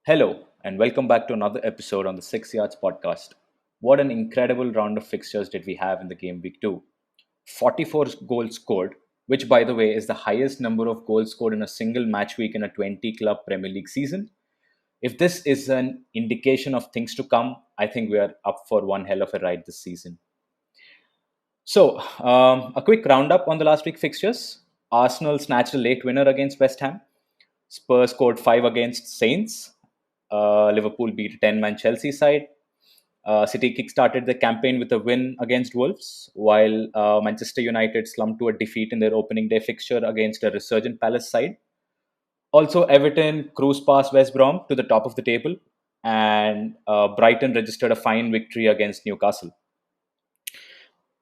Hello, and welcome back to another episode on the 6 Yards podcast. What an incredible round of fixtures did we have in the game week 2. 44 goals scored, which, by the way, is the highest number of goals scored in a single match week in a 20 club Premier League season. If this is an indication of things to come, I think we are up for one hell of a ride this season. So, a quick roundup on the last week fixtures. Arsenal snatched a late winner against West Ham. Spurs scored 5 against Saints. Liverpool beat a 10-man Chelsea side. City kickstarted the campaign with a win against Wolves, while Manchester United slumped to a defeat in their opening day fixture against a resurgent Palace side. Also, Everton cruised past West Brom to the top of the table, and Brighton registered a fine victory against Newcastle.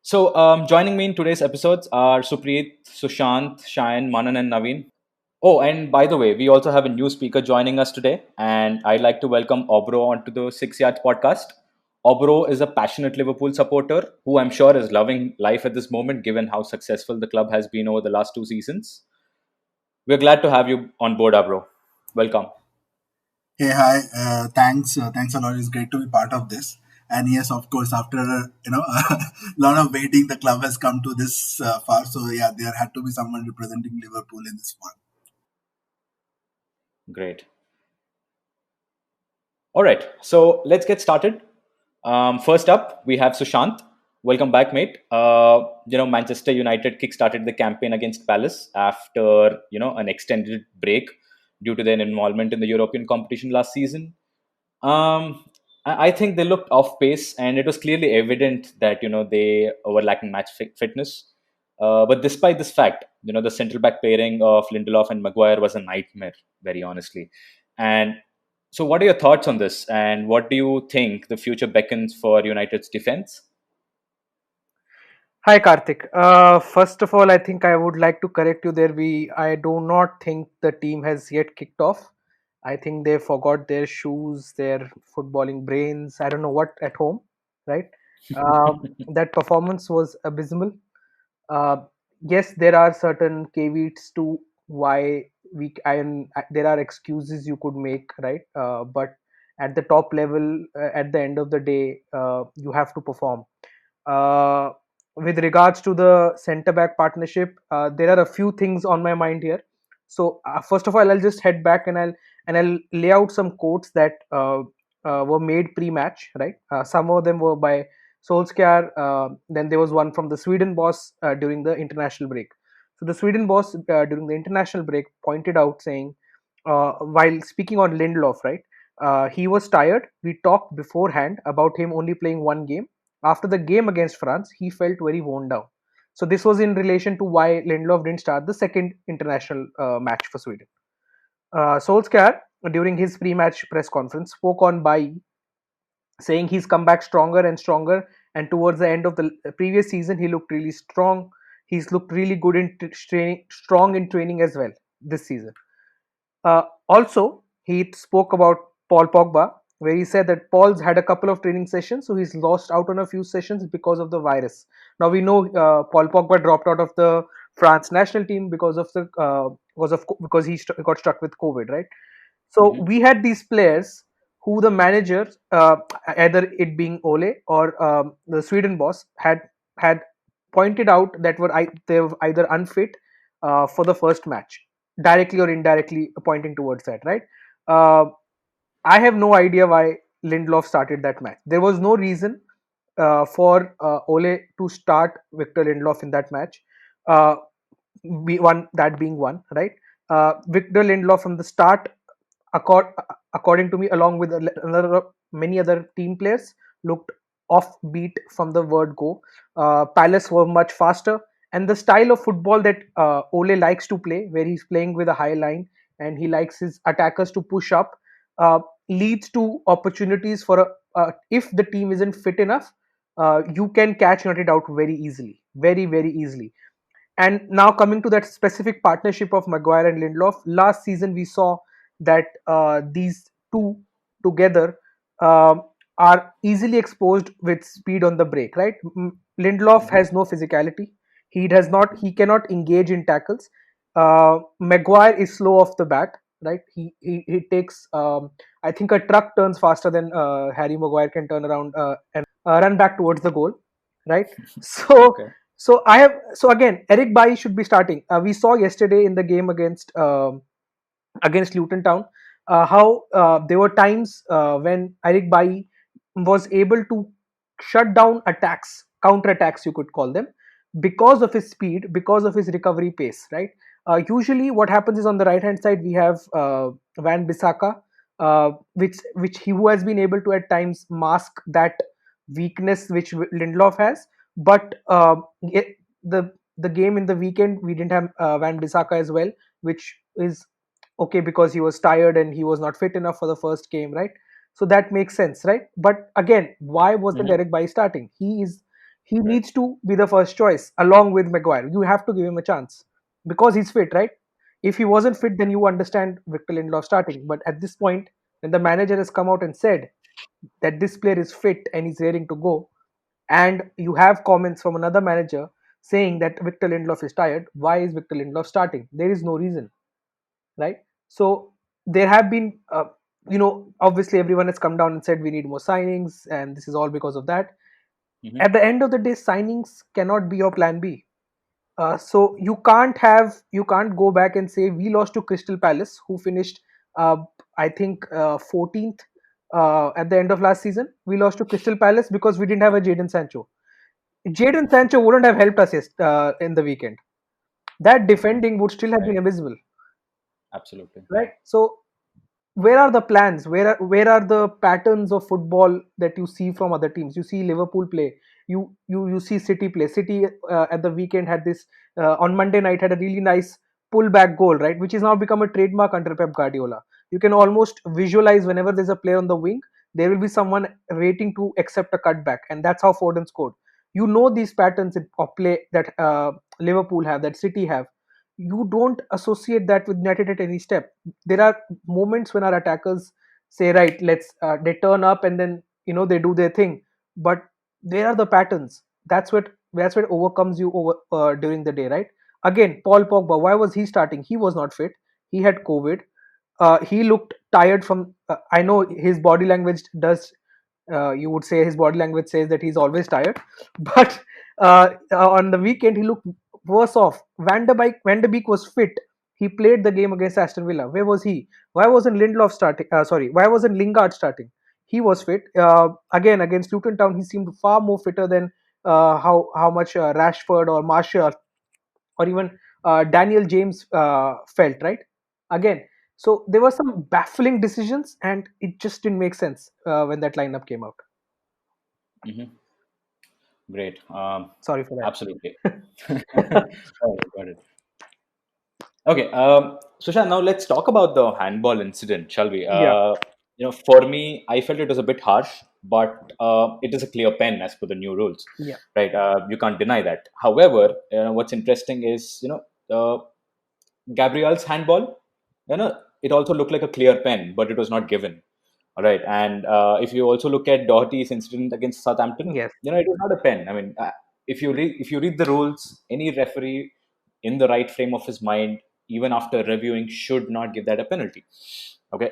So, joining me in today's episodes are Supreet, Sushant, Shayan, Manan, and Naveen. Oh, and by the way, we also have a new speaker joining us today, and I'd like to welcome Obro onto the 6 Yards podcast. Obro is a passionate Liverpool supporter who I'm sure is loving life at this moment, given how successful the club has been over the last 2 seasons. We're glad to have you on board, Obro. Welcome. Hey, hi. Thanks a lot. It's great to be part of this. And yes, of course, after a lot of waiting, the club has come to this far. So yeah, there had to be someone representing Liverpool in this one. Great. All right, so let's get started. First up, we have Sushant. Welcome back, mate. Manchester United kickstarted the campaign against Palace after an extended break due to their involvement in the European competition last season. I think they looked off pace, and it was clearly evident that they were lacking match fitness. But despite this fact, the central back pairing of Lindelof and Maguire was a nightmare, very honestly. And so, what are your thoughts on this? And what do you think the future beckons for United's defense? Hi Karthik. First of all, I think I would like to correct you there. I do not think the team has yet kicked off. I think they forgot their shoes, their footballing brains. I don't know what at home, right? That performance was abysmal. Uh, yes, there are certain caveats to why there are excuses you could make, right? But at the top level, at the end of the day, you have to perform. Uh, with regards to the centre back partnership, there are a few things on my mind here. So first of all, I'll just head back and I'll lay out some quotes that were made pre-match. Right, some of them were by Solskjaer. Then there was one from the Sweden boss during the international break. So the Sweden boss during the international break pointed out saying, while speaking on Lindelof, right, he was tired. We talked beforehand about him only playing one game. After the game against France, he felt very worn down. So this was in relation to why Lindelof didn't start the second international match for Sweden. Solskjaer, during his pre-match press conference, spoke on Bai, saying he's come back stronger and stronger. And towards the end of the previous season, he looked really strong. He's looked really good in training, strong in training as well this season. Also, he spoke about Paul Pogba, where he said that Paul's had a couple of training sessions, so he's lost out on a few sessions because of the virus. Now we know Paul Pogba dropped out of the France national team because he got stuck with COVID, right? So Mhm. we had these players who the manager, either it being Ole or the Sweden boss, had pointed out that they were either unfit for the first match, directly or indirectly pointing towards that, right? Uh, I have no idea why Lindelof started that match. There was no reason for Ole to start Victor Lindelof in that match. Uh, that being one, right? Victor Lindelof from the start, according to me, along with many other team players, looked offbeat from the word go. Palace were much faster, and the style of football that Ole likes to play, where he's playing with a high line and he likes his attackers to push up, uh, leads to opportunities for if the team isn't fit enough, you can catch United out very easily, very easily. And now coming to that specific partnership of Maguire and Lindelof, last season we saw that these two together are easily exposed with speed on the break. Right, Lindelof Mhm. has no physicality. He cannot engage in tackles. Maguire is slow off the bat. right? He takes, I think a truck turns faster than Harry Maguire can turn around and run back towards the goal, right? So Okay. so again, Eric Bailly should be starting. We saw yesterday in the game against Luton Town how there were times when Eric Bailly was able to shut down attacks, counter attacks, you could call them, because of his speed, because of his recovery pace, right? Usually, what happens is on the right hand side we have Van Bissaka, which he who has been able to at times mask that weakness which Lindelof has, but the the game in the weekend we didn't have Van Bissaka as well, which is okay because he was tired and he was not fit enough for the first game, right? So that makes sense, right? But again, why wasn't Hmm. Eric Bailly starting? He Right. needs to be the first choice along with Maguire. You have to give him a chance because he's fit, right? If he wasn't fit, then you understand Victor Lindelof starting. But at this point, when the manager has come out and said that this player is fit and he's raring to go, and you have comments from another manager saying that Victor Lindelof is tired, why is Victor Lindelof starting? There is no reason, right? So there have been, obviously everyone has come down and said we need more signings, and this is all because of that. Hmm. At the end of the day, signings cannot be your plan B. So you can't go back and say we lost to Crystal Palace, who finished, uh, I think, 14th at the end of last season. We lost to Crystal Palace because we didn't have a Jadon Sancho. Jadon Sancho wouldn't have helped us in the weekend. That defending would still have Right. been invisible, Absolutely. right? So where are the plans, where are the patterns of football that you see from other teams? You see Liverpool play, you see City play. City at the weekend had this, on Monday night, had a really nice pullback goal, right, which has now become a trademark under Pep Guardiola. You can almost visualize whenever there's a player on the wing, there will be someone waiting to accept a cutback, and that's how Foden scored. These patterns of play that Liverpool have, that City have. You don't associate that with United at any step. There are moments when our attackers say, right, let's they turn up and then they do their thing, but where are the patterns? That's what overcomes you over during the day, right? Again, Paul Pogba, why was he starting? He was not fit. He had COVID. He looked tired from, I know his body language does, you would say his body language says that he's always tired, but on the weekend he looked worse off. Van der Beek was fit. He played the game against Aston Villa. Where was he? Why wasn't Lindelof starting? Sorry, why wasn't Lingard starting? He was fit. Again, against Luton Town, he seemed far more fitter than how much Rashford or Martial or even Daniel James felt, right? Again, so there were some baffling decisions, and it just didn't make sense when that lineup came out. Hmm. Great. Sorry for Absolutely. that. Oh, got it. Okay, Sushan, now let's talk about the handball incident, shall we? Yeah, For me, I felt it was a bit harsh, but it is a clear pen as per the new rules, yeah, right? You can't deny that. However, what's interesting is, Gabriel's handball, it also looked like a clear pen, but it was not given. All right, and if you also look at Doherty's incident against Southampton, yes. it was not a pen. I mean, if you read the rules, any referee in the right frame of his mind, even after reviewing, should not give that a penalty. Okay,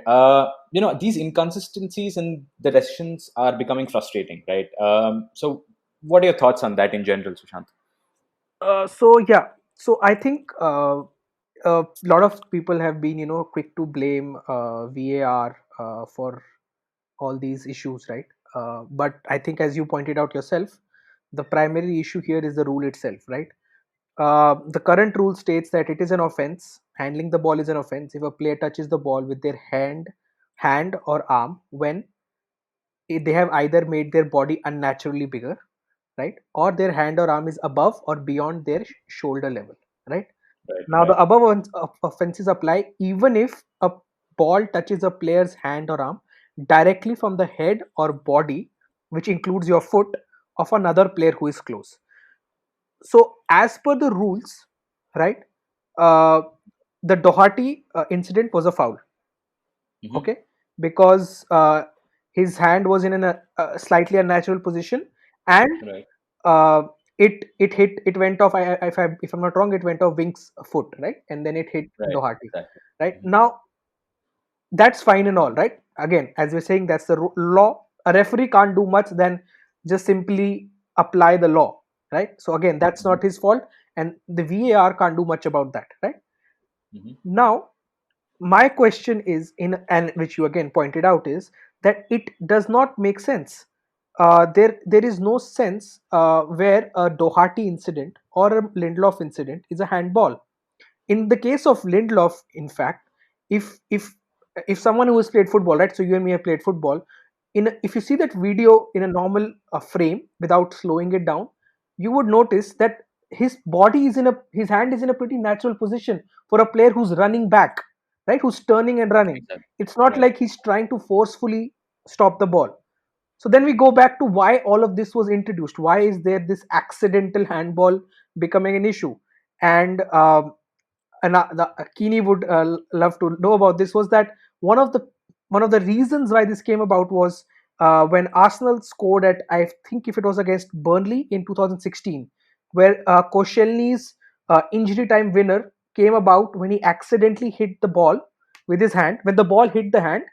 these inconsistencies in the decisions are becoming frustrating, right? So, what are your thoughts on that in general, Sushant? So I think a lot of people have been quick to blame VAR for all these issues, right? But I think, as you pointed out yourself, the primary issue here is the rule itself, right? The current rule states that it is an offense. Handling the ball is an offense if a player touches the ball with their hand or arm when they have either made their body unnaturally bigger, right, or their hand or arm is above or beyond their shoulder level, right? Right, Now, the right, above offenses apply even if a ball touches a player's hand or arm directly from the head or body, which includes your foot, of another player who is close. So, as per the rules, right, uh, the Doherty incident was a foul, hmm, okay, because his hand was in a slightly unnatural position, and right, uh, it went off. If I'm not wrong, it went off Wink's foot, right, and then it hit right, Doherty. exactly. Right Mhm. now, that's fine and all, right? Again, as we're saying, that's the law. A referee can't do much than just simply apply the law, right? So again, that's Mhm. not his fault, and the VAR can't do much about that, right? Mhm. Now, my question is, in and which you again pointed out, is that it does not make sense. There is no sense where a Doherty incident or a Lindelof incident is a handball. In the case of Lindelof, in fact, if if if someone who has played football, right? So you and me have played football. If you see that video in a normal frame without slowing it down, you would notice that his hand is in a pretty natural position for a player who's running back, right? Who's turning and running. Exactly. It's not Right. like he's trying to forcefully stop the ball. So then we go back to why all of this was introduced. Why is there this accidental handball becoming an issue? And Keeney would love to know about this, was that one of the one of the reasons why this came about was when Arsenal scored at, I think if it was against Burnley in 2016, where Koscielny's injury time winner came about when he accidentally hit the ball with his hand. When the ball hit the hand,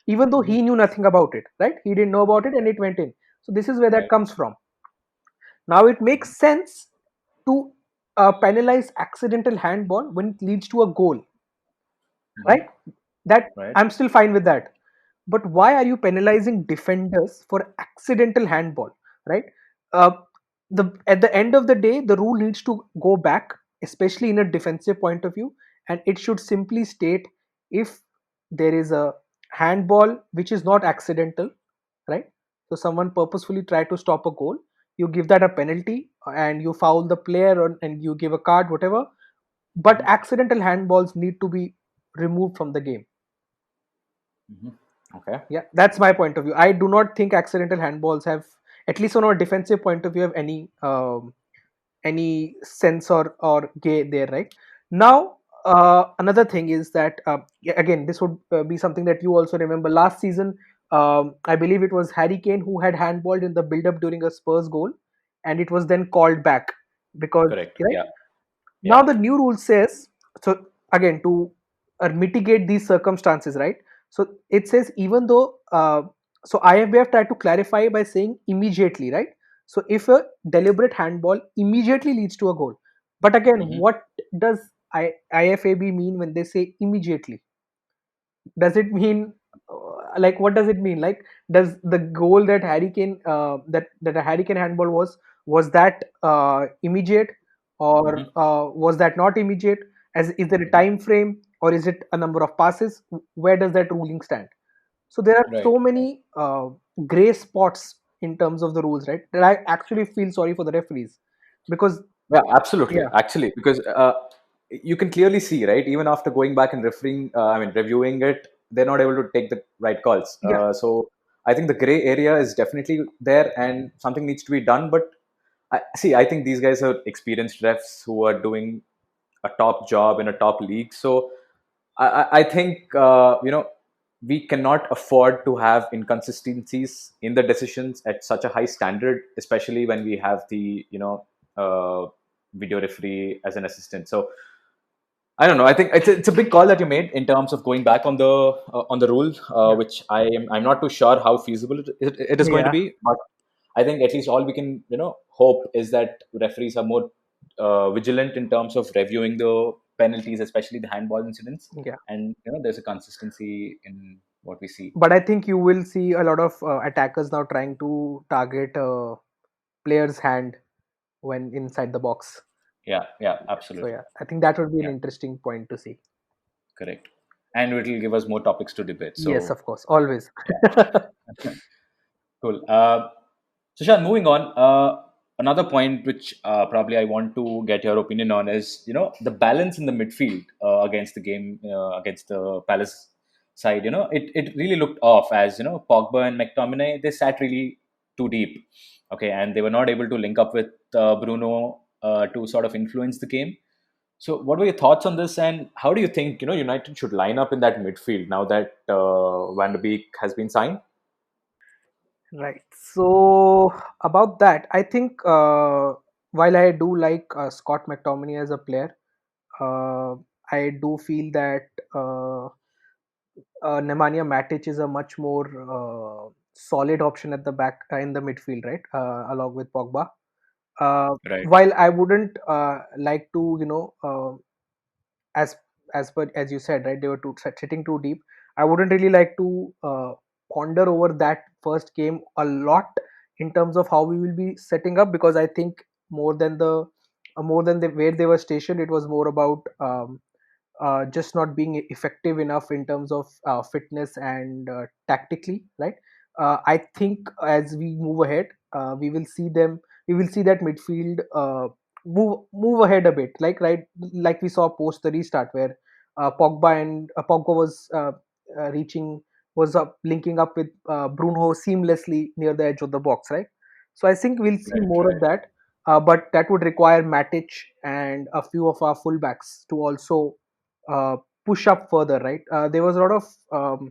even though Mhm. he knew nothing about it, right? He didn't know about it and it went in. So this is where that Right. comes from. Now it Mhm. makes sense to penalize accidental handball when it leads to a goal, Mhm. right? That Right. I'm still fine with that. But why are you penalizing defenders for accidental handball, right? Uh, the At the end of the day, the rule needs to go back, especially in a defensive point of view, and it should simply state, if there is a handball which is not accidental, right? So someone purposefully tried to stop a goal, you give that a penalty and you foul the player, and you give a card, whatever. But Mhm. accidental handballs need to be removed from the game. Mhm. Okay. Yeah, that's my point of view. I do not think accidental handballs have, at least on a defensive point of view, have any sense or gay there, right? Now, another thing is that yeah, again, this would be something that you also remember last season. I believe it was Harry Kane who had handballed in the build-up during a Spurs goal, and it was then called back because, Correct. right? Yeah. Now Yeah. the new rule says, so again, to mitigate these circumstances, right? So it says, even though so IFBF tried to clarify by saying immediately, right? So if a deliberate handball immediately leads to a goal, but again, Mhm. what does IFAB mean when they say immediately? Does it mean like, what does it mean? Like, does the goal that that a Harry Kane handball was that immediate, or Mhm. was that not immediate? As is there a Mhm. time frame, or is it a number of passes? Where does that ruling stand? So there are Right. so many gray spots in terms of the rules, right? That I actually feel sorry for the referees, because Yeah, absolutely. yeah, Actually, because you can clearly see, right? Even after going back and referring, I mean, reviewing it, they're not able to take the right calls. yeah, So I think the gray area is definitely there, and something needs to be done. But I think these guys are experienced refs who are doing a top job in a top league. So I think we cannot afford to have inconsistencies in the decisions at such a high standard, especially when we have the video referee as an assistant. So I don't know. I think it's a big call that you made in terms of going back on the rule, yeah, which I'm not too sure how feasible it is going to yeah, be. But I think at least all we can hope is that referees are more vigilant in terms of reviewing the penalties, especially the handball incidents, yeah. and there's a consistency in what we see. But I think you will see a lot of attackers now trying to target player's hand when inside the box. Yeah, yeah, So absolutely. yeah, I think that would be an Yeah, interesting point to see. correct. And it will give us more topics to debate. Yes, So of course, always. yeah. Cool. Sushan, moving on. Another point which probably I want to get your opinion on is the balance in the midfield against the game against the Palace side. It really looked off as Pogba and McTominay, they sat really too deep. Okay, and they were not able to link up with Bruno to sort of influence the game. So, what were your thoughts on this, and how do you think United should line up in that midfield now that Van de Beek has been signed? Right. So about that, I think while I do like Scott McTominay as a player, uh, I do feel that Nemanja Matic is a much more solid option at the back in the midfield, right? Along with Pogba. Right. While I wouldn't like to, as as you said, right, they were sitting too deep. I wouldn't really like to ponder over that first game a lot in terms of how we will be setting up, because I think more than the where they were stationed, it was more about just not being effective enough in terms of fitness and tactically, right? I think as we move ahead, we will see that midfield move ahead a bit, like, right, like we saw post the restart, where Pogba was reaching was up linking up with Bruno seamlessly near the edge of the box, right? So I think we'll see Right. more of Right. that, but that would require Matic and a few of our fullbacks to also uh, push up further, right? There was a lot of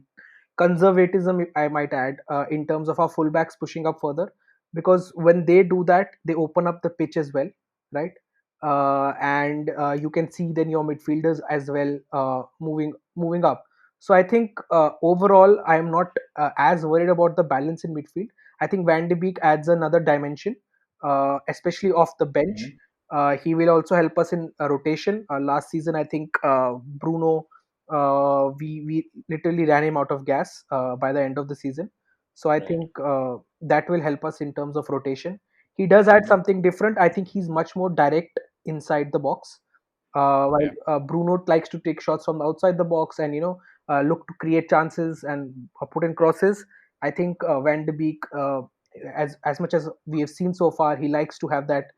conservatism, I might add, in terms of our fullbacks pushing up further, because when they do that, they open up the pitch as well, right? And you can see then your midfielders as well moving up. So I think overall, I am not as worried about the balance in midfield. I think Van de Beek adds another dimension, especially off the bench. Mhm. He will also help us in rotation. Last season, I think Bruno, we literally ran him out of gas by the end of the season. So I Right. think that will help us in terms of rotation. He does add Mhm. something different. I think he's much more direct inside the box, while Yeah. Bruno likes to take shots from outside the box and look to create chances and put in crosses. I think Van de Beek, as much as we have seen so far, he likes to have that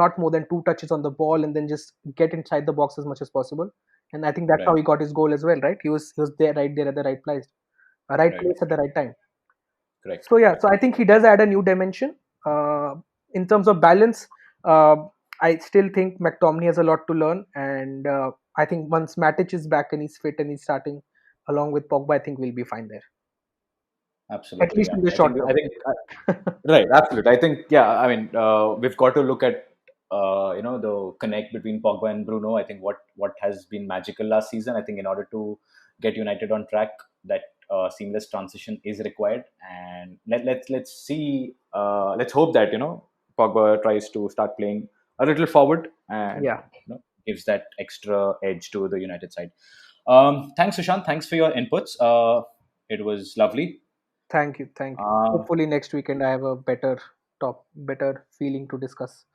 not more than two touches on the ball and then just get inside the box as much as possible. And I think that's how Right. he got his goal as well, right? He was there, right there at the right Right. place at the right time. Correct. So yeah, so Correct. I think he does add a new dimension. Uh, in terms of balance, uh, I still think McTominay has a lot to learn, and I think once Matic is back and he's fit and he's starting along with Pogba, I think we'll be fine there, at Absolutely. least Yeah. in the I short think. I term. think. Right. Absolutely. I think. Yeah. I mean, we've got to look at the connect between Pogba and Bruno. I think what has been magical last season. I think in order to get United on track, that seamless transition is required. And let's see. Let's hope that Pogba tries to start playing a little forward and Yeah, gives that extra edge to the United side. Thanks, Sushant. Thanks for your inputs. It was lovely. thank you, thank you. Um, Hopefully next weekend I have a better feeling to discuss.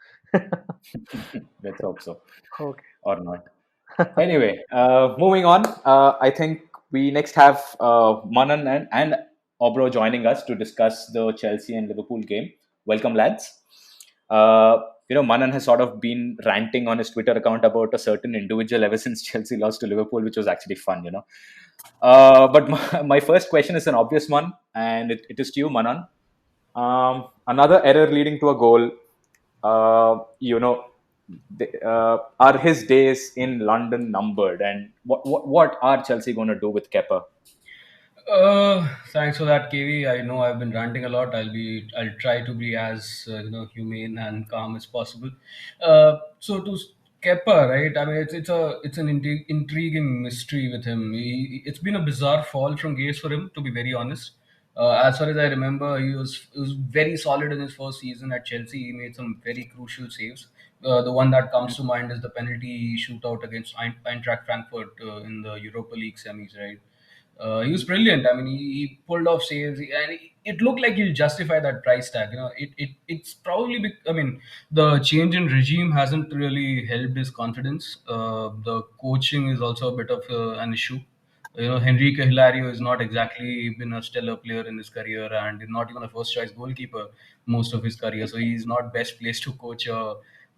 let's hope so, Okay. or not. Anyway, moving on. I think we next have Manan and Obro joining us to discuss the Chelsea and Liverpool game. Welcome, lads. Manan has sort of been ranting on his Twitter account about a certain individual ever since Chelsea lost to Liverpool, which was actually fun. But my first question is an obvious one, and it is to you, Manan. Another error leading to a goal. Are his days in London numbered? And what are Chelsea going to do with Kepa? Thanks for that, KV. I know I've been ranting a lot. I'll try to be as humane and calm as possible. So to Kepa, right? I mean, it's an intriguing mystery with him. It's been a bizarre fall from grace for him, to be very honest. As far as I remember, he was very solid in his first season at Chelsea. He made some very crucial saves. The one that comes to mind is the penalty shootout against Eintracht Frankfurt in the Europa League semis, right? He was brilliant. I mean, he pulled off saves, and it looked like he'll justify that price tag. It's probably. I mean, the change in regime hasn't really helped his confidence. The coaching is also a bit of an issue. Henrique Hilario is not exactly been a stellar player in his career, and is not even a first choice goalkeeper most of his career. So he's not best placed to coach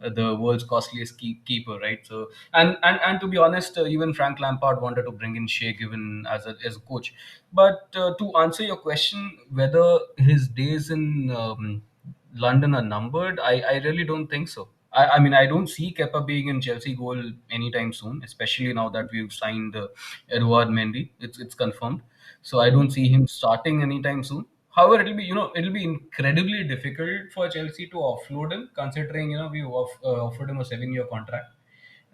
the world's costliest keeper, right? So and to be honest, even Frank Lampard wanted to bring in Shea Given as a coach. But to answer your question, whether his days in London are numbered, I really don't think so. I mean, I don't see Kepa being in Chelsea goal anytime soon, especially now that we've signed Edouard Mendy. It's confirmed. So I don't Mhm. see him starting anytime soon. However, it'll be incredibly difficult for Chelsea to offload him, considering we offered him a 7-year contract,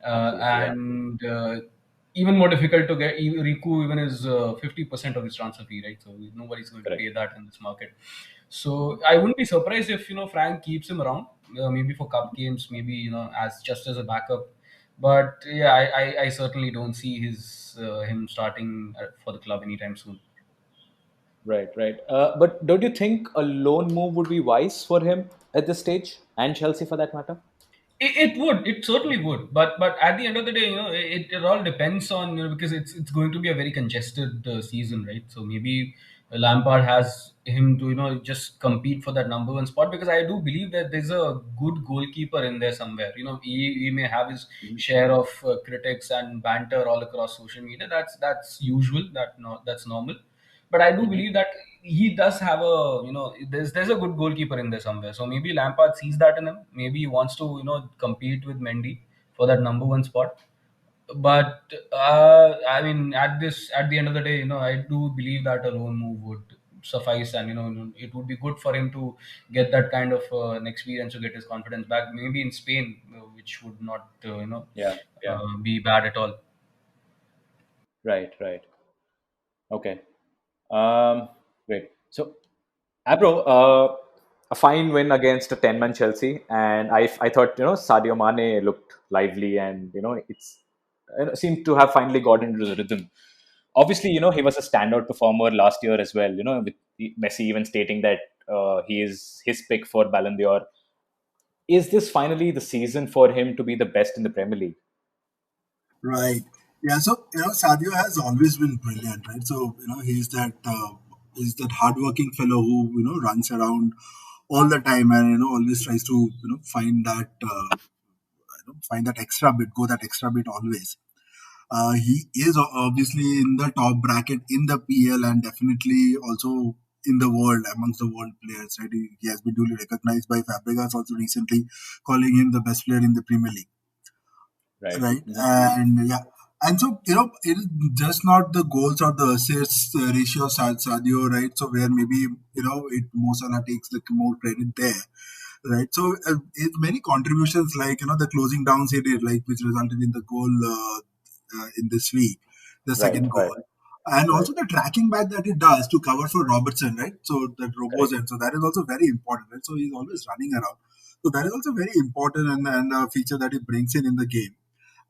Absolutely, yeah. and even more difficult to get. Riku even is 50% of his transfer fee, right? So nobody's going to Correct. pay that in this market. So I wouldn't be surprised if Frank keeps him around, maybe for cup games, maybe as just as a backup. But yeah, I certainly don't see him starting for the club anytime soon. Right, right. But don't you think a loan move would be wise for him at this stage, and Chelsea for that matter? It would. It certainly would. But at the end of the day, it all depends on because it's going to be a very congested season, right? So maybe Lampard has him to just compete for that number one spot because I do believe that there's a good goalkeeper in there somewhere. He may have his Mhm. share of critics and banter all across social media. That's usual. That's normal. But I do Mhm. believe that he does have there's a good goalkeeper in there somewhere. So maybe Lampard sees that in him. Maybe he wants to compete with Mendy for that number one spot. But I mean, at the end of the day, I do believe that a loan move would suffice, and it would be good for him to get that kind of an experience to get his confidence back. Maybe in Spain, which would not Yeah, yeah. be bad at all. Right, right. Okay. Great. So, Abro, a fine win against a 10-man Chelsea, and I thought Sadio Mane looked lively, and seemed to have finally got into the rhythm. Obviously, he was a standout performer last year as well. With Messi even stating that he is his pick for Ballon d'Or. Is this finally the season for him to be the best in the Premier League? Right. Yeah. So Sadio has always been brilliant, right? So he's that hardworking fellow who runs around all the time and always tries to find that find that extra bit, go that extra bit always. He is obviously in the top bracket in the PL and definitely also in the world amongst the world players. Right, he has been duly recognized by Fabregas also recently, calling him the best player in the Premier League. Right. Right, Mhm. and yeah, and so it is just not the goals or the assists ratio of Sadio, right? So where maybe Mo Salah takes the more credit there, right? So it's many contributions like the closing downs he did, like which resulted in the goal in this week, the Right, second right, goal, and right. also the tracking back that he does to cover for Robertson, right? So that robos Correct. and so that is also very important, right? So he's always running around. So that is also very important and a feature that he brings in the game.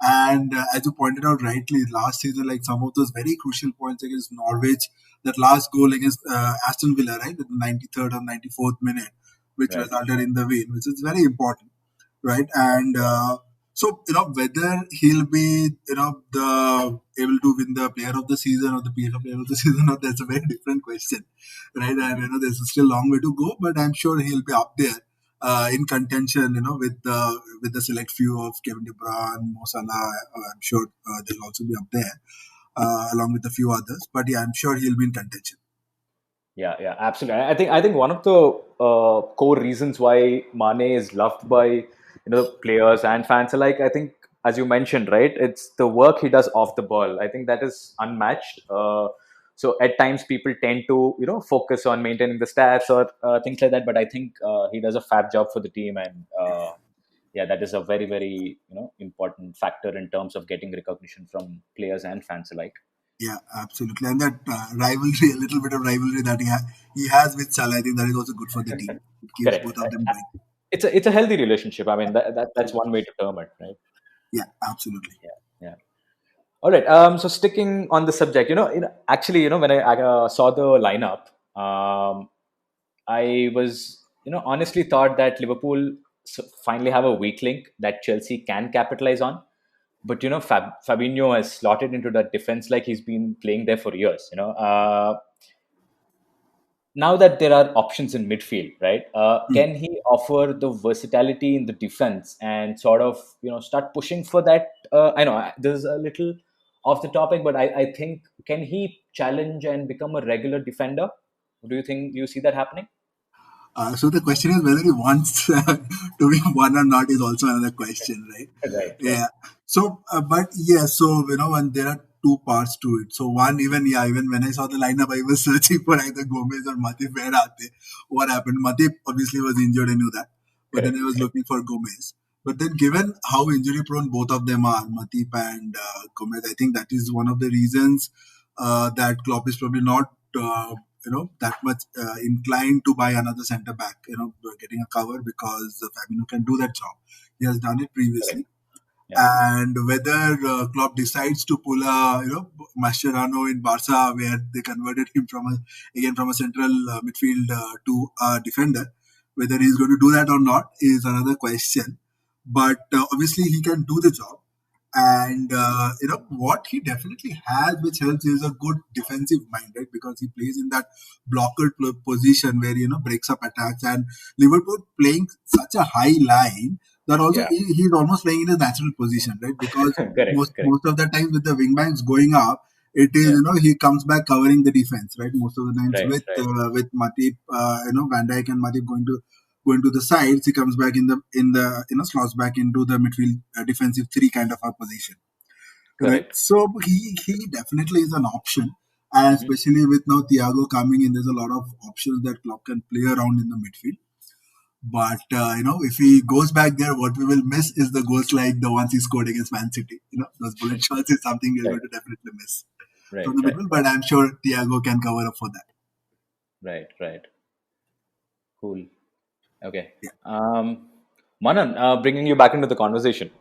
And as you pointed out rightly, last season, like some of those very crucial points against Norwich, that last goal against Aston Villa, right, at the 93rd or 94th minute, which Right. resulted in the win, which is very important, right? And so, whether he'll be, the able to win the Player of the Season or the PFA Player of the Season, or that's a very different question, right? And there's still a long way to go, but I'm sure he'll be up there in contention, with the select few of Kevin De Bruyne, Mo Salah. I'm sure they'll also be up there along with a few others. But yeah, I'm sure he'll be in contention. Yeah, yeah, absolutely. I think one of the core reasons why Mane is loved by players and fans alike. I think, as you mentioned, right, it's the work he does off the ball. I think that is unmatched. So at times people tend to focus on maintaining the stats or things like that, but I think he does a fab job for the team, and yeah, that is a very very important factor in terms of getting recognition from players and fans alike. Yeah, absolutely. And that rivalry, a little bit of rivalry that he has with Salah, I think that is also good for the team. It keeps Correct. both of them going. It's a healthy relationship. I mean, that's Absolutely. one way to term it, right? Yeah, absolutely. Yeah, yeah. All right. So sticking on the subject, actually, when I saw the lineup, I was, honestly thought that Liverpool finally have a weak link that Chelsea can capitalize on. But Fabinho has slotted into that defense like he's been playing there for years. Now that there are options in midfield, right? Hmm. Can he offer the versatility in the defense and sort of start pushing for that? I know this is a little off the topic, but I think, can he challenge and become a regular defender? Do you think, you see that happening? So the question is whether he wants to be one or not is also another question, right? Right, right. Yeah. So, but yeah, so when there are two parts to it. So one, even when I saw the lineup, I was searching for either Gomez or Matip. What happened? Matip obviously was injured, I knew that, but then Correct, I was correct. looking for Gomez. But then, given how injury prone both of them are, Matip and Gomez, I think that is one of the reasons that Klopp is probably not, that much inclined to buy another centre back. Getting a cover because Fabinho can do that job. He has done it Correct. previously. Yeah. And whether Klopp decides to pull a Mascherano in Barca, where they converted him from a central midfield to a defender, whether he's going to do that or not is another question. But obviously he can do the job. And what he definitely has, which helps, is a good defensive mind, right? Because he plays in that blocker position where breaks up attacks, and Liverpool playing such a high line that also Yeah. he's almost playing in his natural position, right? Because Correct. Correct. most of the times with the wing backs going up, it is Yeah. he comes back covering the defense, right? Most of the times Right. Right. with Matip, Van Dijk and Matip going to the sides, he comes back in the slots back into the midfield defensive three kind of a position, right? Correct. So he definitely is an option, and Mhm. especially with now Thiago coming in, there's a lot of options that Klopp can play around in the midfield. But if he goes back there, what we will miss is the goals like the ones he scored against Man City. Those bullet shots is something we're Right. going to definitely miss from Right. the Right. midfield. But I'm sure Thiago can cover up for that. Right. Right. Cool. Okay. Yeah. Manan, bringing you back into the conversation.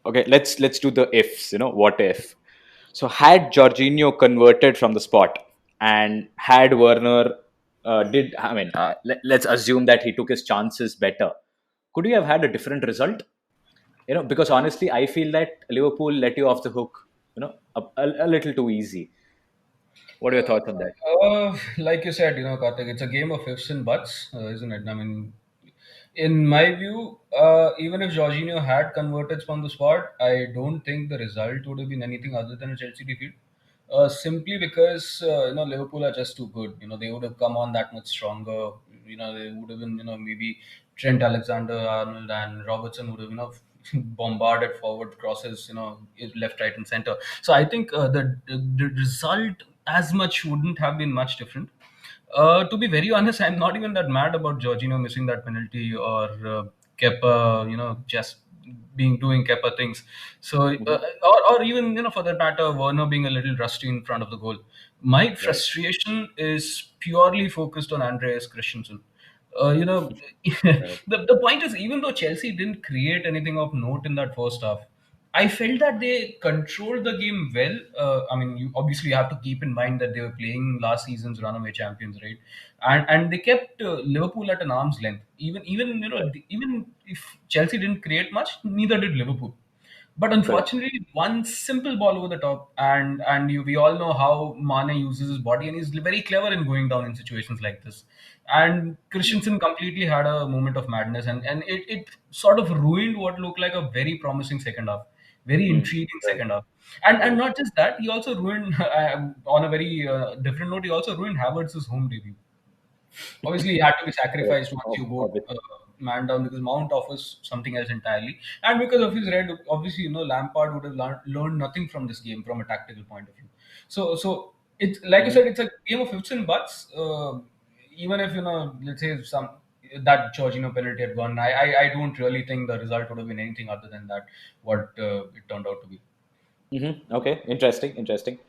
Okay, let's do the ifs. What if? So had Jorginho converted from the spot, and had Werner did, I mean, let's assume that he took his chances better. Could you have had a different result? Because honestly, I feel that Liverpool let you off the hook. A little too easy. What are your thoughts on that? Like you said, Karthik, it's a game of ifs and buts, isn't it? I mean, in my view, even if Jorginho had converted from the spot, I don't think the result would have been anything other than a Chelsea defeat. Simply because Liverpool are just too good. They would have come on that much stronger. They would have been maybe Trent Alexander-Arnold and Robertson would have bombarded forward crosses left, right, and center. So I think the result as much wouldn't have been much different. To be very honest, I'm not even that mad about Jorginho missing that penalty or Kepa, just doing Kepa things. So, Hmm. or even for that matter, Werner being a little rusty in front of the goal. My Right. frustration is purely focused on Andreas Christensen. Right. The point is, even though Chelsea didn't create anything of note in that first half, I felt that they controlled the game well. I mean, you obviously have to keep in mind that they were playing last season's runaway champions, right? And they kept Liverpool at an arm's length. Right. Even if Chelsea didn't create much, neither did Liverpool. But Correct. unfortunately, one simple ball over the top, we all know how Mane uses his body, and he's very clever in going down in situations like this. And Mhm. Christensen completely had a moment of madness, and it sort of ruined what looked like a very promising second half, very Mm. intriguing Right. second half. And Right. not just that, he also ruined on a very different note. He also ruined Havertz's home debut. Obviously, he had to be Correct. sacrificed once you go Obviously. man down because Mount offers something else entirely. And because of his red, obviously, Lampard would have learned nothing from this game from a tactical point of view. So it's like I Mhm. said, it's a game of ifs and buts. Even if let's say some that Jorginho penalty had gone, I don't really think the result would have been anything other than that what it turned out to be. Okay, interesting, interesting.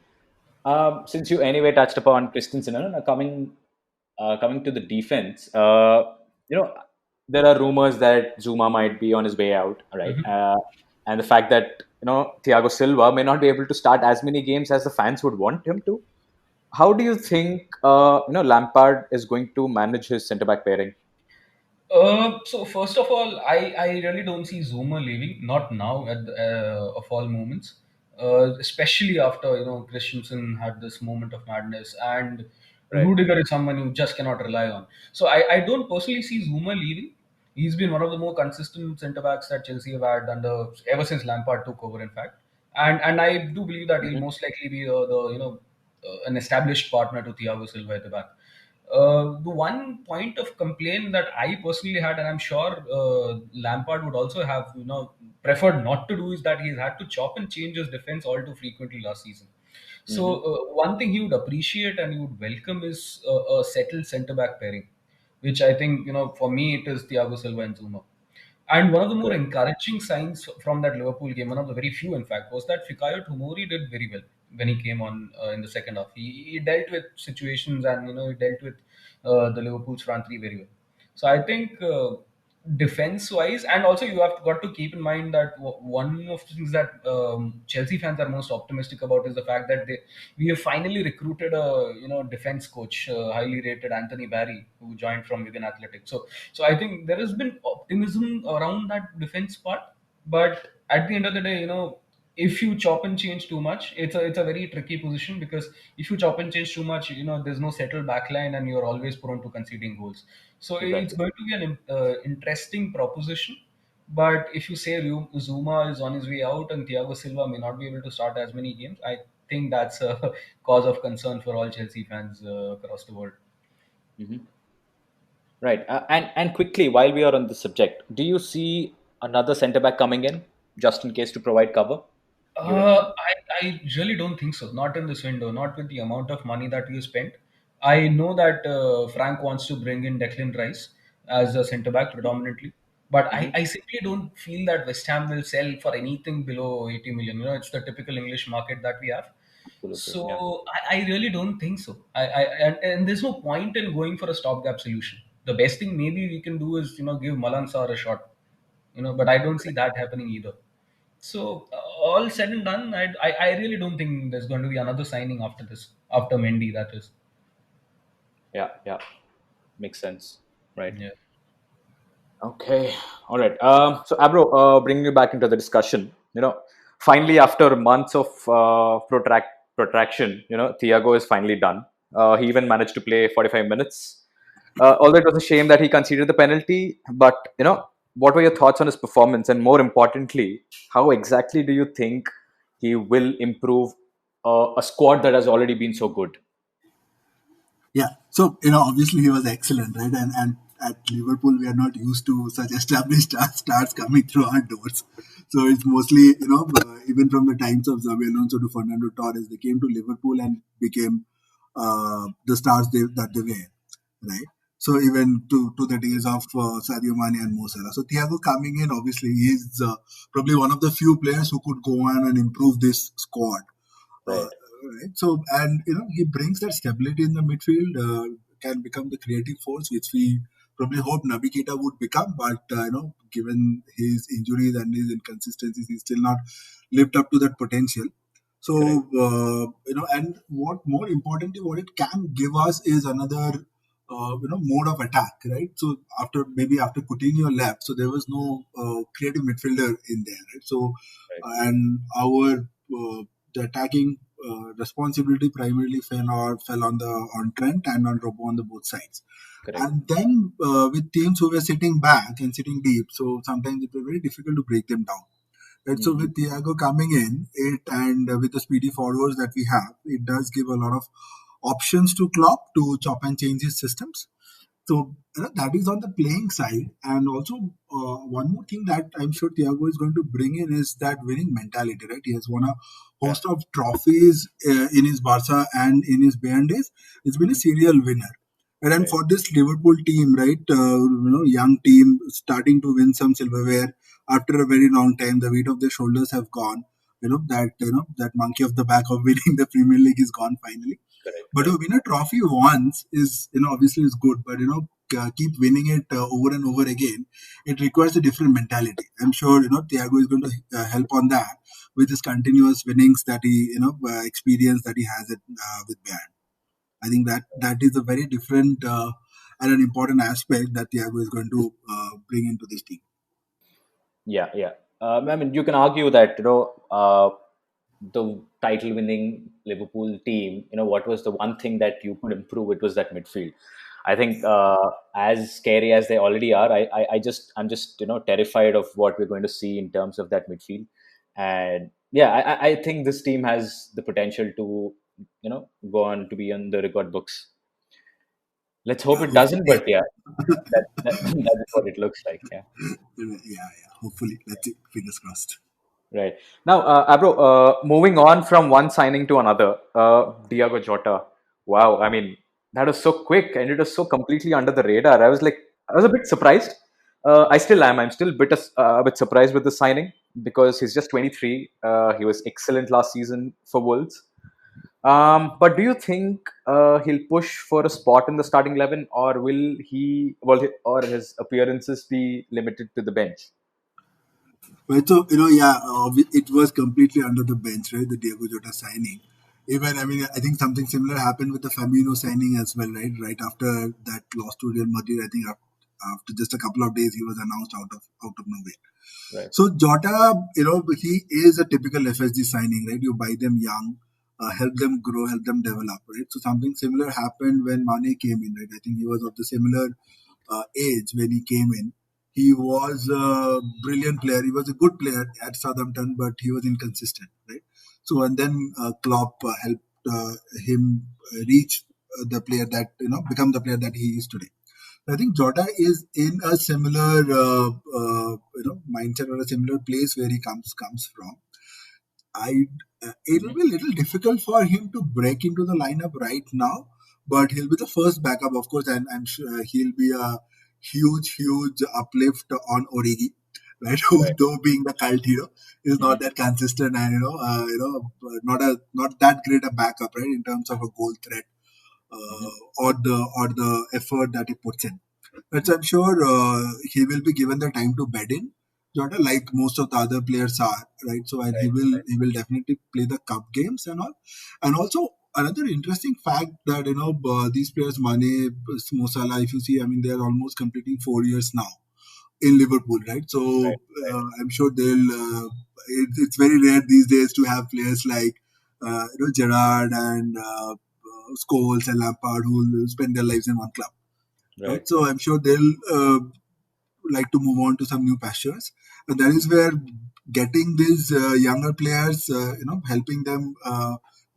Since you anyway touched upon Christensen, coming to the defense, you know, there are rumors that Zuma might be on his way out, right? Mhm. And the fact that Thiago Silva may not be able to start as many games as the fans would want him to. How do you think Lampard is going to manage his centre back pairing? So first of all, I really don't see Zuma leaving. Not now at of all moments, especially after Christensen had this moment of madness, and Right. Rudiger is someone you just cannot rely on. So I don't personally see Zuma leaving. He's been one of the more consistent centre backs that Chelsea have had under ever since Lampard took over. In fact, and I do believe that he'll Hmm. most likely be an established partner to Thiago Silva at the back. The one point of complaint that I personally had, and I'm sure Lampard would also have, preferred not to do, is that he's had to chop and change his defense all too frequently last season. So Hmm. one thing he would appreciate and he would welcome is a settled centre back pairing, which I think for me it is Thiago Silva and Zuma. And one of the more Correct. encouraging signs from that Liverpool game, one of the very few, in fact, was that Fikayo Tomori did very well when he came on in the second half. He dealt with situations, and he dealt with the Liverpool's front three very well. So I think defense wise, and also you have got to keep in mind that one of the things that Chelsea fans are most optimistic about is the fact that we have finally recruited a defense coach, highly rated Anthony Barry, who joined from Wigan Athletic. So I think there has been optimism around that defense part, but at the end of the day, if you chop and change too much, it's a very tricky position, because if you chop and change too much, there's no settled backline, and you're always prone to conceding goals. So it's Exactly. going to be an interesting proposition. But if you say Zuma is on his way out and Thiago Silva may not be able to start as many games, I think that's a cause of concern for all Chelsea fans across the world. Hmm. Right. And quickly, while we are on the subject, do you see another centre back coming in just in case to provide cover? Given. I really don't think so. Not in this window. Not with the amount of money that you spent. I know that Frank wants to bring in Declan Rice as a centre back predominantly, but I, Hmm. I simply don't feel that West Ham will sell for anything below 80 million. It's the typical English market that we have. Absolutely. Yeah. So I really don't think so. And there's no point in going for a stopgap solution. The best thing maybe we can do is give Malan Sarr a shot. But I don't see that happening either. So all said and done, I really don't think there's going to be another signing after this, after Mendy, that is. Yeah. Yeah. Makes sense. Right. Yeah. Okay. All right. So, Abro, bringing you back into the discussion, finally, after months of protraction, Thiago is finally done. He even managed to play 45 minutes. Although it was a shame that he conceded the penalty, but, what were your thoughts on his performance? And more importantly, how exactly do you think he will improve a squad that has already been so good? Yeah. So, obviously he was excellent, right? And at Liverpool, we are not used to such established stars coming through our doors. So it's mostly, even from the times of Xabi Alonso to Fernando Torres, they came to Liverpool and became the stars that they were, right? So even to the days of Sadio Mane and Mo Salah. So Thiago coming in, obviously, is probably one of the few players who could go on and improve this squad. Uh, Right. right. So, and he brings that stability in the midfield. Can become the creative force, which we probably hope Naby Keita would become. But given his injuries and his inconsistencies, he's still not lived up to that potential. So, Correct. and what more importantly, what it can give us is another, mode of attack, right? So after Coutinho left, so there was no creative midfielder in there, right? So, Right. and our the attacking responsibility primarily fell on Trent and on Robo on the both sides. Correct. And then with teams who were sitting back and sitting deep, so sometimes it was very difficult to break them down. Right, so Hmm. with Thiago coming in, with the speedy forwards that we have, it does give a lot of options to Klopp to chop and change his systems. So that is on the playing side, and also one more thing that I'm sure Thiago is going to bring in is that winning mentality. Right, he has won a Yeah. host of trophies in his Barca and in his Bayern days. He's been a Hmm. serial winner. And then Right. for this Liverpool team, right, young team starting to win some silverware after a very long time, the weight of their shoulders have gone. That monkey of the back of winning the Premier League is gone finally. Correct. But Correct. to win a trophy once is, obviously is good, but keep winning it over and over again. It requires a different mentality. I'm sure Thiago is going to help on that with his continuous winnings that he experience that he has it with Bayern. I think that is a very different and an important aspect that Thiago is going to bring into this team. Yeah, yeah. I mean, you can argue that the title-winning Liverpool team. What was the one thing that you could improve? It was that midfield. I think as scary as they already are, I'm just terrified of what we're going to see in terms of that midfield. And yeah, I think this team has the potential to go on to be on the record books. Let's hope it doesn't, Hopefully, but yeah, that is what it looks like. Yeah. yeah. Hopefully, let's see. Fingers crossed. Right. Now, Abro, moving on from one signing to another, Diego Jota. Wow. I mean, that was so quick and it was so completely under the radar. I was a bit surprised. I still am. I'm still a bit surprised with the signing because he's just 23. He was excellent last season for Wolves. But do you think he'll push for a spot in the starting 11, or will or his appearances be limited to the bench? Right, so yeah, it was completely under the bench, right? The Diego Jota signing. Even I mean, I think something similar happened with the Fabinho signing as well, right? Right after that loss to Real Madrid, I think after just a couple of days, he was announced out of nowhere. Right. So Jota, he is a typical FSG signing, right? You buy them young, help them grow, help them develop, right? So something similar happened when Mane came in, right? I think he was of the similar age when he came in. He was a brilliant player. He was a good player at Southampton, but he was inconsistent, right? So and then Klopp helped him reach the player that become the player that he is today. I think Jota is in a similar mindset or a similar place where he comes from. I It'll Mhm. be a little difficult for him to break into the lineup right now, but he'll be the first backup, of course, and I'm sure he'll be a huge uplift on Origi, right? Who, Right. though being the cult hero, is not Mhm. that consistent and not that great a backup, right, in terms of a goal threat Mhm. or the effort that he puts in. But Mhm. I'm sure he will be given the time to bed in Jordan, like most of the other players are, right? So and he Right. will Right. he will definitely play the cup games and all. And also another interesting fact that these players, Mane, Mo Salah, if you see, I mean they are almost completing 4 years now in Liverpool, right? Right. So Right. I'm sure it's very rare these days to have players like Gerrard and Scholes and Lampard who will spend their lives in one club, Right. right? So I'm sure they'll like to move on to some new pastures, and that is where getting these younger players, helping them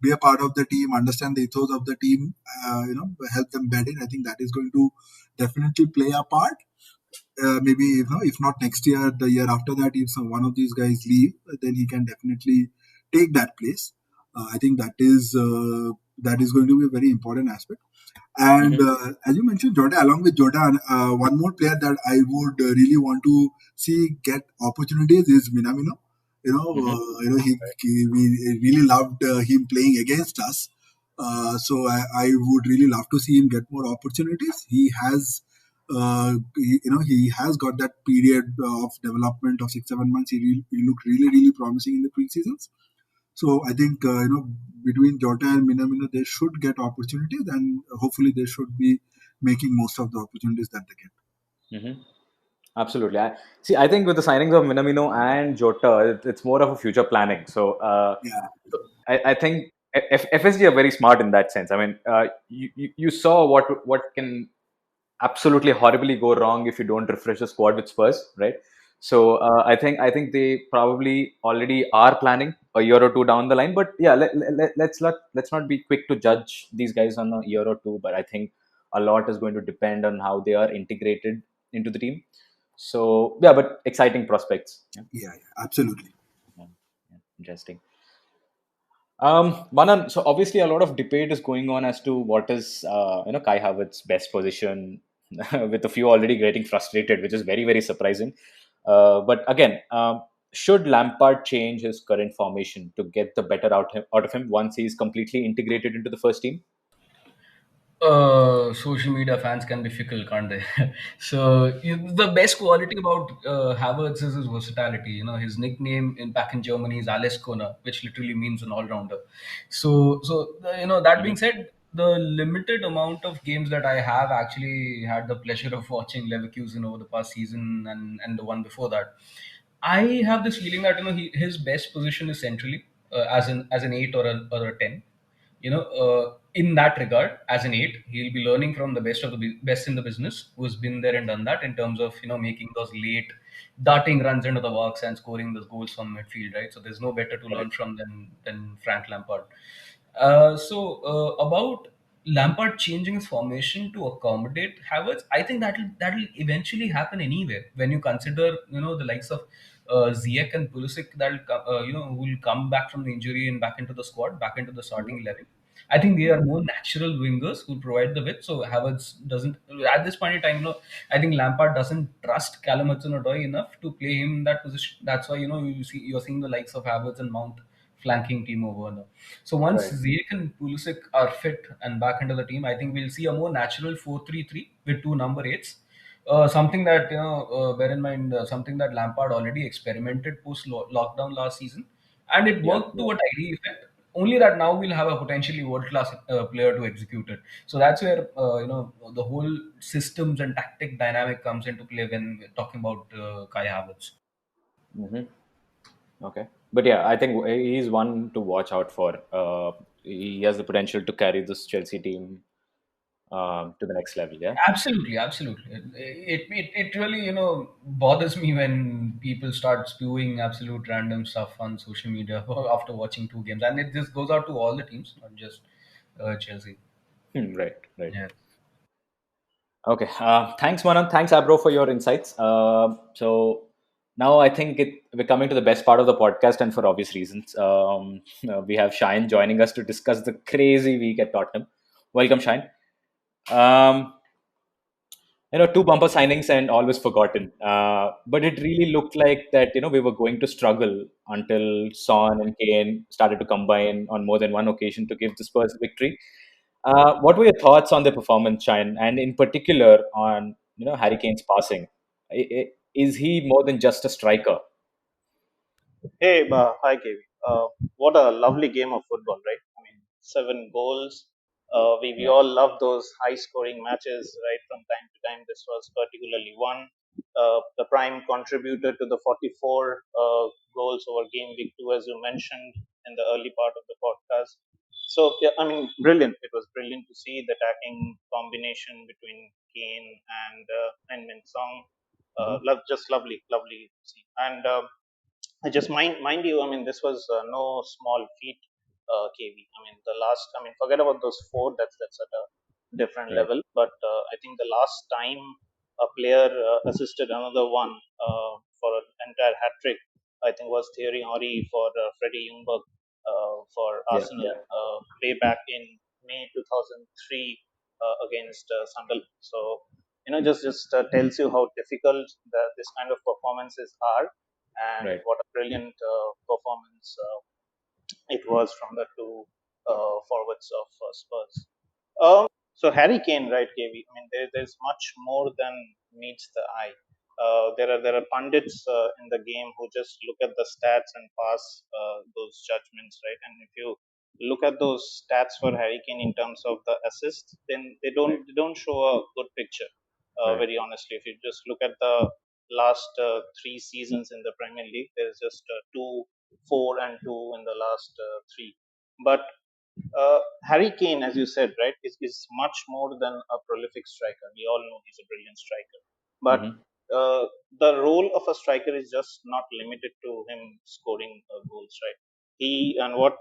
be a part of the team, understand the ethos of the team, help them bed in. I think that is going to definitely play a part. Maybe if not next year, the year after that, if one of these guys leave, then he can definitely take that place. I think that is going to be a very important aspect. And Mhm. as you mentioned, Jota, along with Jota, one more player that I would really want to see get opportunities is Minamino. Mhm. Right. We really loved him playing against us. So I would really love to see him get more opportunities. He has got that period of development of 6 7 months. He looked really promising in the preseasons. So I think between Jota and Minamino, they should get opportunities, and hopefully they should be making most of the opportunities that they get. Mhm. Absolutely. I think with the signings of Minamino and Jota, it's more of a future planning. Yeah, I think FSG are very smart in that sense. I mean, you saw what can absolutely horribly go wrong if you don't refresh the squad with Spurs, right? So I think they probably already are planning a year or two down the line. But yeah, let's not be quick to judge these guys on a year or two. But I think a lot is going to depend on how they are integrated into the team. So yeah, but exciting prospects. Yeah, absolutely. yeah, yeah. Interesting. Manan, so obviously a lot of debate is going on as to what is Kai Havertz's best position, with a few already getting frustrated, which is very surprising. But again, should Lampard change his current formation to get the better out of him once he's completely integrated into the first team? Social media fans can be fickle, can't they? So the best quality about Havertz is his versatility. His nickname back in Germany is Alles Kona, which literally means an all-rounder. That being Hmm. said, the limited amount of games that I have actually had the pleasure of watching Leverkusen over the past season and the one before that, I have this feeling that his best position is centrally, as an eight or a 10. In that regard, as an eight, he'll be learning from the best in the business who's been there and done that in terms of making those late darting runs into the box and scoring those goals from midfield, right? So there's no better to Right. learn from than Frank Lampard. About Lampard changing his formation to accommodate Havertz, I think that'll eventually happen anyway. When you consider the likes of Ziyech and Pulisic, who will come back from the injury and back into the squad, back into the starting 11. I think they are more natural wingers who provide the width. So Havertz doesn't at this point in time. I think Lampard doesn't trust Callum Hudson-Odoi enough to play him in that position. That's why you're seeing the likes of Havertz and Mount flanking team over now. So once Right. Ziyech and Pulisic are fit and back into the team, I think we'll see a more natural 4-3-3 with two number eights. Something that bear in mind, something that Lampard already experimented post lockdown last season, and it Yeah. worked to a tidy effect. Only that now we'll have a potentially world class player to execute it. So that's where the whole systems and tactic dynamic comes into play when we're talking about Kai Havertz. Hmm. Okay. But yeah, I think he's one to watch out for. He has the potential to carry this Chelsea team to the next level. Yeah. Absolutely, absolutely. It really bothers me when people start spewing absolute random stuff on social media after watching two games, and it just goes out to all the teams, not just Chelsea. Right. Right. Yeah, Okay. Thanks, Manan. Thanks, Abro, for your insights. So now I think we're coming to the best part of the podcast, and for obvious reasons, we have Shine joining us to discuss the crazy week at Tottenham. Welcome, Shine. Um, two bumper signings and always forgotten. But it really looked like that, we were going to struggle until Son and Kane started to combine on more than one occasion to give the Spurs a victory. What were your thoughts on the performance, Chan, and in particular on Harry Kane's passing? Is he more than just a striker? Hey, hi, KV. What a lovely game of football, right? I mean, 7 goals. We Yeah, all love those high scoring matches, right? From time to time, this was particularly one. The prime contributor to the 44 goals over game week 2, as you mentioned in the early part of the podcast. So, yeah, I mean, brilliant. It was brilliant to see the attacking combination between Kane and Min Song. hmm, Just lovely, lovely to see. And I just mind you, I mean, this was no small feat, KV. I mean, forget about those four. That's at a different right, level. But I think the last time a player assisted another one for an entire hat trick, I think was Thierry Henry for Freddie Ljungberg for yeah, Arsenal way back in May 2003 against Sunderland. So just tells you how difficult this kind of performances are, and right, what a brilliant performance it was from the two forwards of Spurs. So Harry Kane, right, KV? I mean, there's much more than meets the eye. There are pundits in the game who just look at the stats and pass those judgments, right? And if you look at those stats for Harry Kane in terms of the assists, then they right, don't show a good picture. right, Very honestly, if you just look at the last 3 seasons in the Premier League, there's just 2, 4, and 2 in the last three. But Harry Kane, as you said, right, is much more than a prolific striker. We all know he's a brilliant striker. But hmm, the role of a striker is just not limited to him scoring goals, right? He and what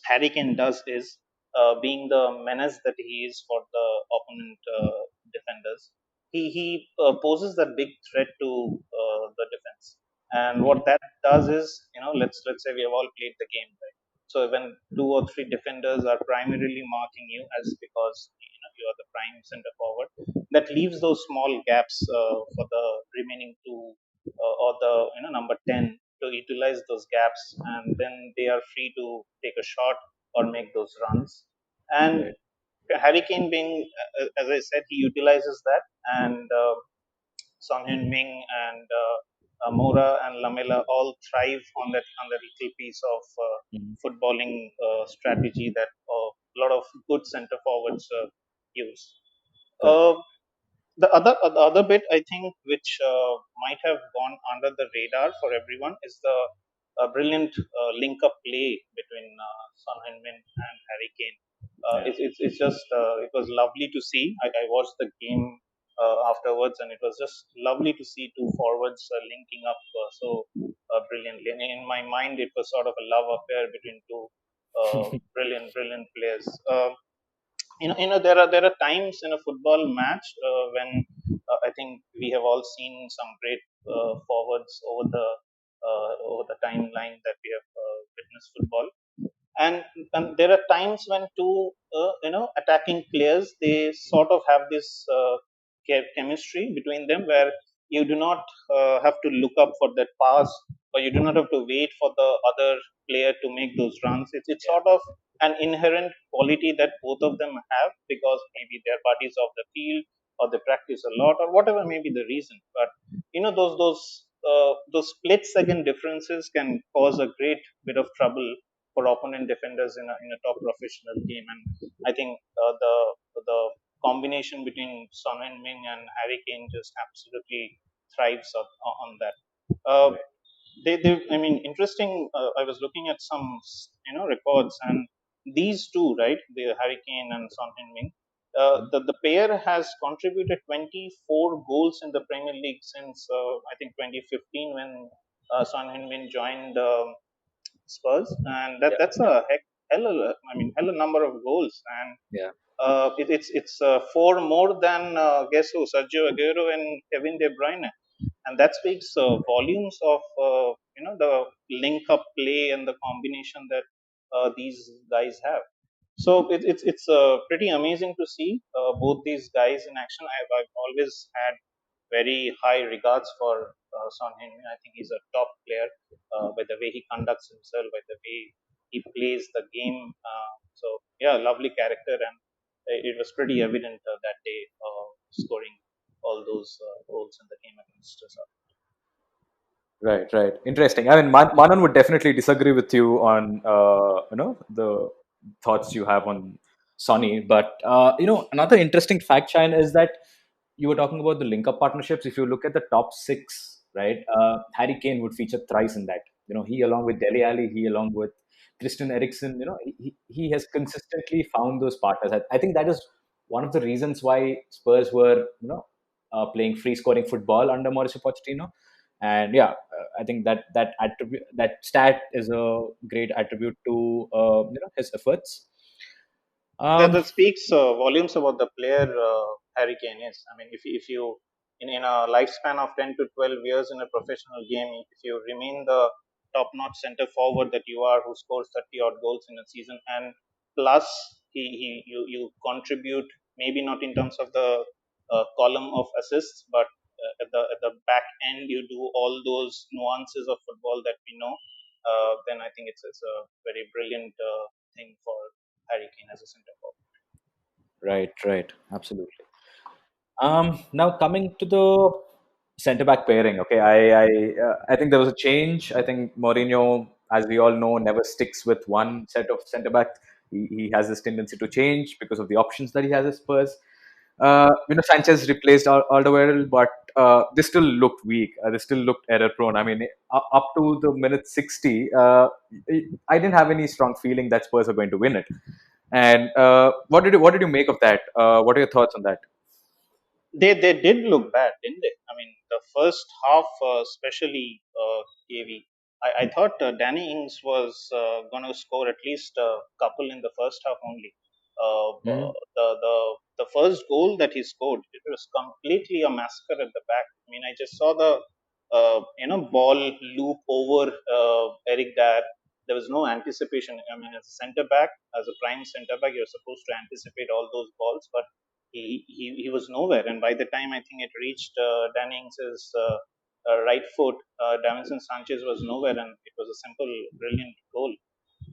Harry Kane does is, being the menace that he is for the opponent defenders, he poses that big threat to the defense. And hmm, what that does is, let's say we have all played the game, right? So when 2 or 3 defenders are primarily marking you, as because you are the prime center forward, that leaves those small gaps for the remaining two or the number 10 to utilize those gaps, and then they are free to take a shot or make those runs. And right, Harry Kane being, as I said, he utilizes that, and Son Heung-min and Moura and Lamela all thrive on that little piece of hmm, footballing strategy that a lot of good centre forwards use. correct, Uh, the other bit I think which might have gone under the radar for everyone is the brilliant link up play between Son Heung-min and Harry Kane. yeah. It's just it was lovely to see. I watched the game afterwards, and it was just lovely to see two forwards linking up so brilliantly. And in my mind, it was sort of a love affair between two brilliant players. There are times in a football match when I think we have all seen some great forwards over the timeline that we have witnessed football, and and there are times when two attacking players, they sort of have this chemistry between them, where you do not have to look up for that pass, or you do not have to wait for the other player to make those runs. It's sort of an inherent quality that both of them have, because maybe they're buddies of the field, or they practice a lot, or whatever may be the reason. But those split second differences can cause a great bit of trouble for opponent defenders in a top professional game. And I think the combination between Son and Min and Harry Kane just absolutely thrives on that. Uh, I mean, interesting. I was looking at some records, and these two, right, the Harry Kane and Son Heung-min, the pair has contributed 24 goals in the Premier League since I think 2015, when Son Heung-min joined Spurs, and Yeah, that's a hell a number of goals. And yeah, it's four more than guess who, Sergio Aguero and Kevin De Bruyne, and that speaks volumes of the link up play and the combination that these guys have. So it's pretty amazing to see both these guys in action. I've always had very high regards for Son Heung-min. I think he's a top player by the way he conducts himself, by the way he plays the game. So yeah, lovely character, and it was pretty evident that day, scoring all those goals in the game against us. right, right. Interesting. I mean, Manan would definitely disagree with you on the thoughts you have on Sonny, but another interesting fact, Shine, is that you were talking about the link up partnerships. If you look at the top six, right, Harry Kane would feature thrice in that. He along with Dele Alli, he along with Christian Eriksen, he has consistently found those partners. I think that is one of the reasons why Spurs were, playing free scoring football under Mauricio Pochettino. And yeah, I think that attribute, that stat is a great attribute to his efforts. That Um, that speaks volumes about the player Harry Kane is. I mean, if you in a lifespan of 10 to 12 years in a professional game, if you remain the top-notch center forward that you are, who scores 30 odd goals in a season, and plus you contribute, maybe not in terms of the column of assists, but at the back end you do all those nuances of football that we know. Then I think it's a very brilliant thing for Harry Kane as a centre forward. right, right, absolutely. Now coming to the centre back pairing. Okay, I think there was a change. I think Mourinho, as we all know, never sticks with one set of centre backs. He has this tendency to change because of the options that he has at Spurs. Sanchez replaced Alderweireld, but they still looked weak. They still looked error prone. I mean, up to the minute 60, I didn't have any strong feeling that Spurs were going to win it. And what did you make of that? What are your thoughts on that? They did look bad, didn't they? I mean, the first half, especially KV. I thought Danny Ings was going to score at least a couple in the first half only. Mhm. The first goal that he scored, it was completely a massacre at the back. I mean, I just saw the ball loop over Eric Dyer. There was no anticipation. I mean, as a centre back, as a prime centre back, you're supposed to anticipate all those balls, but he was nowhere. And by the time I think it reached Dannings's right foot, Davinson Sanchez was nowhere, and it was a simple, brilliant goal.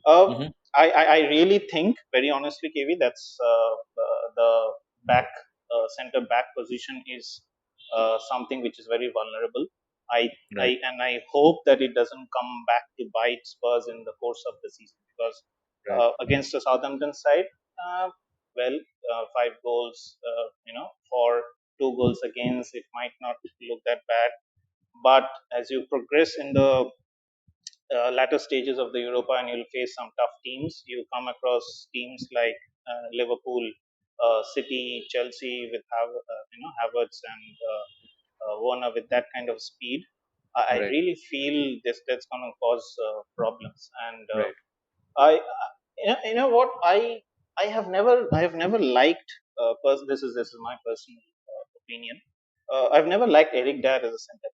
Uh, Mhm. I really think, very honestly, KV, that's the back center back position is something which is very vulnerable. I, Right, I hope that it doesn't come back to bite Spurs in the course of the season, because right, against the Southampton side, uh, well, 5 goals, for 2 goals against, it might not look that bad. But as you progress in the latter stages of the Europa, and you'll face some tough teams. You come across teams like Liverpool, City, Chelsea with Havertz and Werner with that kind of speed. I right, really feel that's going to cause problems. And right. I, what I have never liked. This is my personal opinion. I've never liked Eric Dyer as a centre back.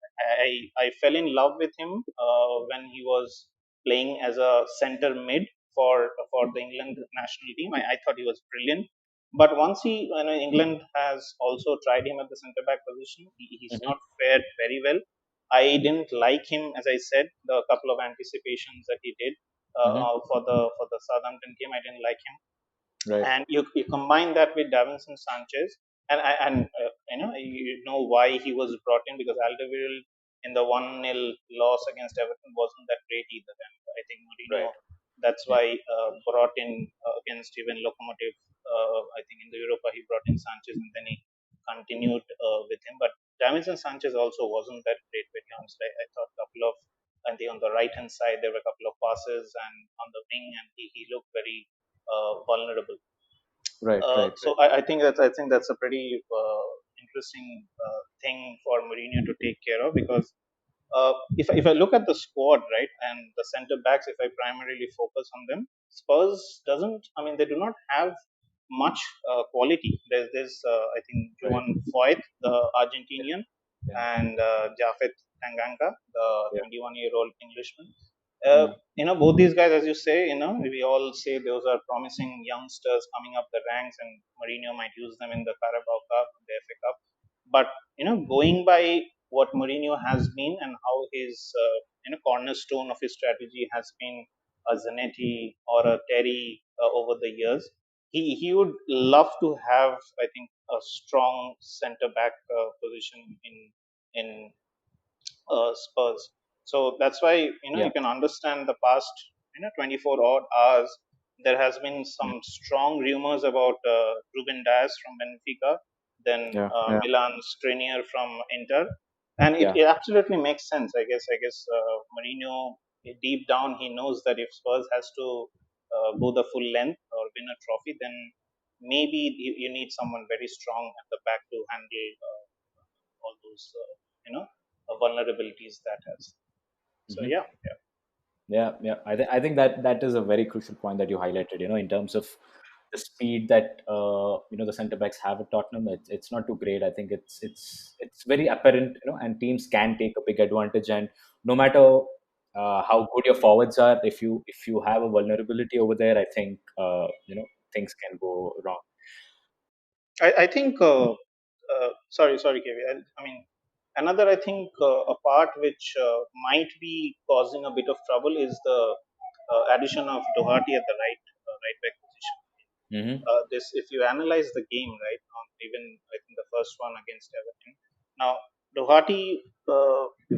I fell in love with him when he was playing as a centre mid for the England national team. I thought he was brilliant. But once England has also tried him at the centre back position, he's Hmm. not fared very well. I didn't like him, as I said, the couple of anticipations that he did Hmm. for the Southampton game. I didn't like him, Right. and you combine that with Davinson Sanchez, you know why he was brought in, because Alderweireld in the 1-0 loss against Everton wasn't that great either. And I think Mourinho, Right. that's Yeah. why brought in against even Locomotive. I think in the Europa he brought in Sanchez, and then he continued with him. But Davinson Sanchez also wasn't that great, very honestly. I thought a couple of, I think on the right hand side there were a couple of passes, and on the wing, and he looked very vulnerable. Right. Right. So I think that's a pretty interesting thing for Mourinho to take care of, because if I look at the squad, right, and the centre backs, if I primarily focus on them, Spurs doesn't. I mean, they do not have much quality. There's I think Right. Juan Foyth, the Yeah. Argentinian, Yeah. and Jafet Tanganga, the Yeah. 21-year-old Englishman. Mm. Both these guys, as you say, we all say those are promising youngsters coming up the ranks, and Mourinho might use them in the Carabao Cup and the FA Cup. But going by what Mourinho has been, and how his cornerstone of his strategy has been a Zanetti or a Terry over the years, he would love to have, I think, a strong centre back position in Spurs. So that's why Yeah. you can understand the past 24 odd hours. There has been Mm. some strong rumors about Ruben Dias from Benfica, then Yeah. Yeah. Milan Skriniar from Inter, and it, Yeah. it absolutely makes sense. I guess Mourinho, deep down, he knows that if Spurs has to go the full length or win a trophy, then maybe you need someone very strong at the back to handle all those vulnerabilities that has. So Hmm. yeah, Yeah, yeah. I think that is a very crucial point that you highlighted. In terms of the speed that the centre backs have at Tottenham, it's not too great. I think it's very apparent. And teams can take a big advantage. And no matter how good your forwards are, if you have a vulnerability over there, I think things can go wrong. I think. Sorry, Kevi. I mean, another, I think, a part which might be causing a bit of trouble is the addition of Doherty at the right back position. Hmm. This, if you analyze the game, right, even I think the first one against Everton. Now, Doherty,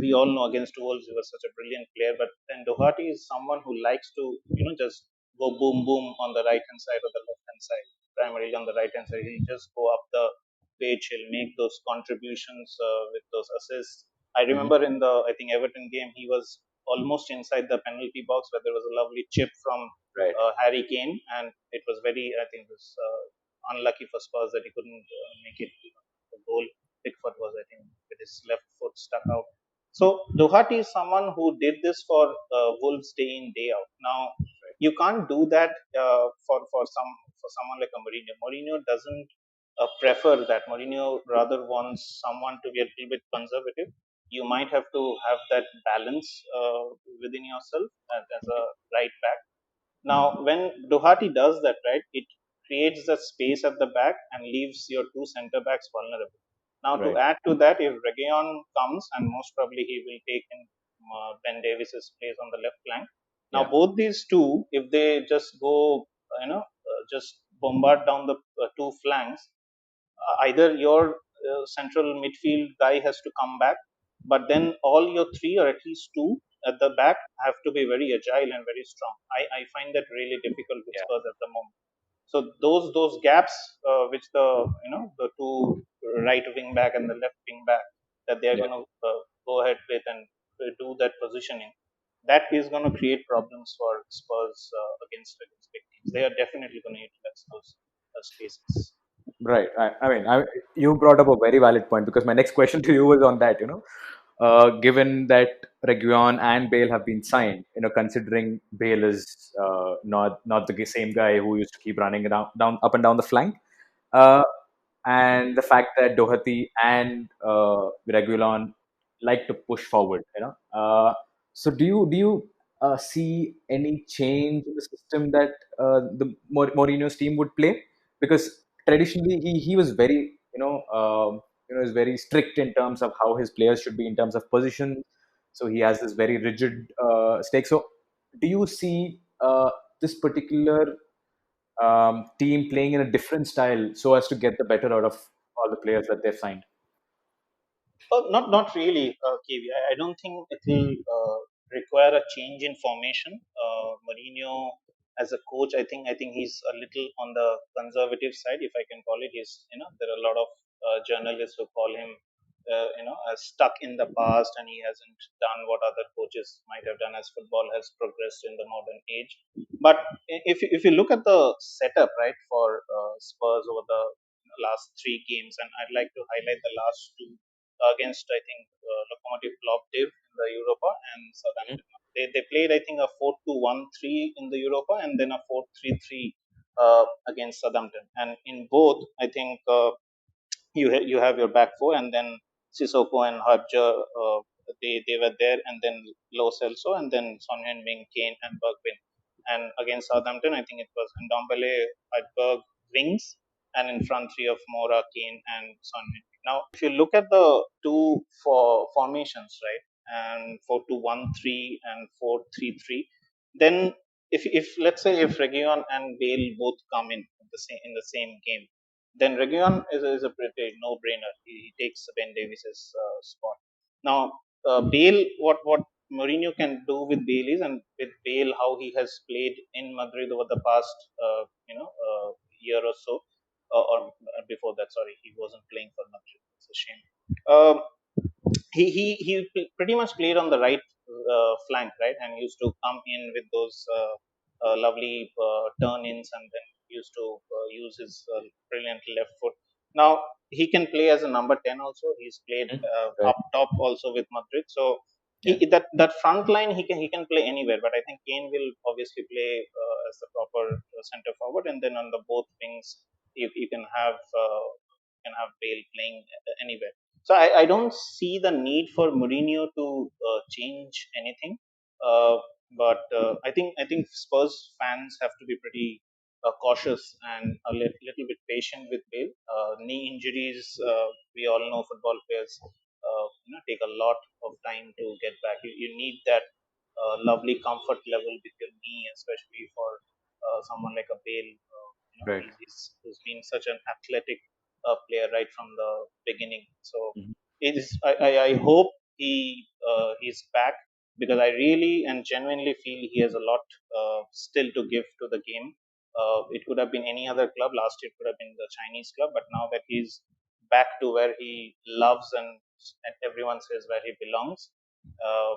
we all know against Wolves, he was such a brilliant player, but then Doherty is someone who likes to, just go boom boom on the right hand side or the left hand side. Primarily on the right hand side, he'll just go up the pitch. He'll make those contributions with those assists. I Hmm. remember in the, I think, Everton game, he was almost inside the penalty box where there was a lovely chip from Right. Harry Kane, and it was very, I think, it was unlucky for Spurs that he couldn't make it the goal. Pickford was, I think, with his left foot stuck out. So Doherty is someone who did this for Wolves day in day out. Now you can't do that for someone like a Mourinho. Mourinho doesn't prefer that. Mourinho rather wants someone to be a little bit conservative. You might have to have that balance within yourself as a right back. Now, when Doherty does that, right, it creates the space at the back and leaves your two centre backs vulnerable. Now, to Right. add to that, if Reguilon comes, and most probably he will take in Ben Davis's place on the left flank. Now, Yeah. both these two, if they just go, just bombard down the two flanks, either your central midfield guy has to come back, but then all your three, or at least two at the back, have to be very agile and very strong. I find that really difficult with Yeah. Spurs at the moment. So those gaps, which the two right wing back and the left wing back, that they are Yeah. going to go ahead with and do that positioning, that is going to create problems for Spurs against big teams. They are definitely going to utilize those spaces. Right. You brought up a very valid point because my next question to you was on that. Given that Reguilon and Bale have been signed, considering Bale is not the same guy who used to keep running down up and down the flank, uh, and the fact that Doherty and Reguilon like to push forward. So do you see any change in the system that the Mourinho's team would play? Because traditionally he was very is very strict in terms of how his players should be in terms of position. So he has this very rigid stake. So do you see this particular team playing in a different style so as to get the better out of all the players that they've signed? Not really, KV. I don't think it will require a change in formation. Mourinho, as a coach, I think he's a little on the conservative side, if I can call it. He's there are a lot of journalists who call him stuck in the past, and he hasn't done what other coaches might have done as football has progressed in the modern age. But if you look at the setup, right, for Spurs over the last three games, and I'd like to highlight the last two against, I think, Lokomotiv Plovdiv in the Europa and Mhm. Southampton. They played, I think, a 4-2-1-3 in the Europa and then a 4-3-3 against Southampton. And in both, I think you have your back four, and then Sissoko and Hudger, they were there, and then Lo Celso, and then Son Heung-min, Kane, and Bergwijn. And against Southampton, I think it was Ndombele, Højbjerg, wings, and in front three of Mora, Kane, and Son Heung-min. Now, if you look at the two formations, right, and 4-2-1-3 and 4-3-3, then if let's say if Reguilon and Bale both come in the same game, then Reguilon is a pretty no-brainer. He takes Ben Davis's spot. Now, Bale, what Mourinho can do with Bale is, and with Bale how he has played in Madrid over the past year or so, or before that, sorry, he wasn't playing for Madrid. It's a shame. Um, he pretty much played on the right flank, right, and used to come in with those lovely turn-ins, and then used to use his brilliant left foot. Now he can play as a number 10 also. He's played Mhm. Right. up top also with Madrid. So Yeah. that front line he can play anywhere. But I think Kane will obviously play as the proper center forward, and then on the both wings you can have Bale playing anywhere. So I don't see the need for Mourinho to change anything. Uh, but I think Spurs fans have to be pretty cautious and a little bit patient with Bale. Knee injuries, we all know football players take a lot of time to get back. You need that lovely comfort level with your knee, especially for someone like a Bale. Right. Who's been such an athletic player right from the beginning. So Mhm. it is. I hope he's back, because I really and genuinely feel he has a lot still to give to the game. It could have been any other club. Last year it could have been the Chinese club, but now that he's back to where he loves, and everyone says where he belongs, uh,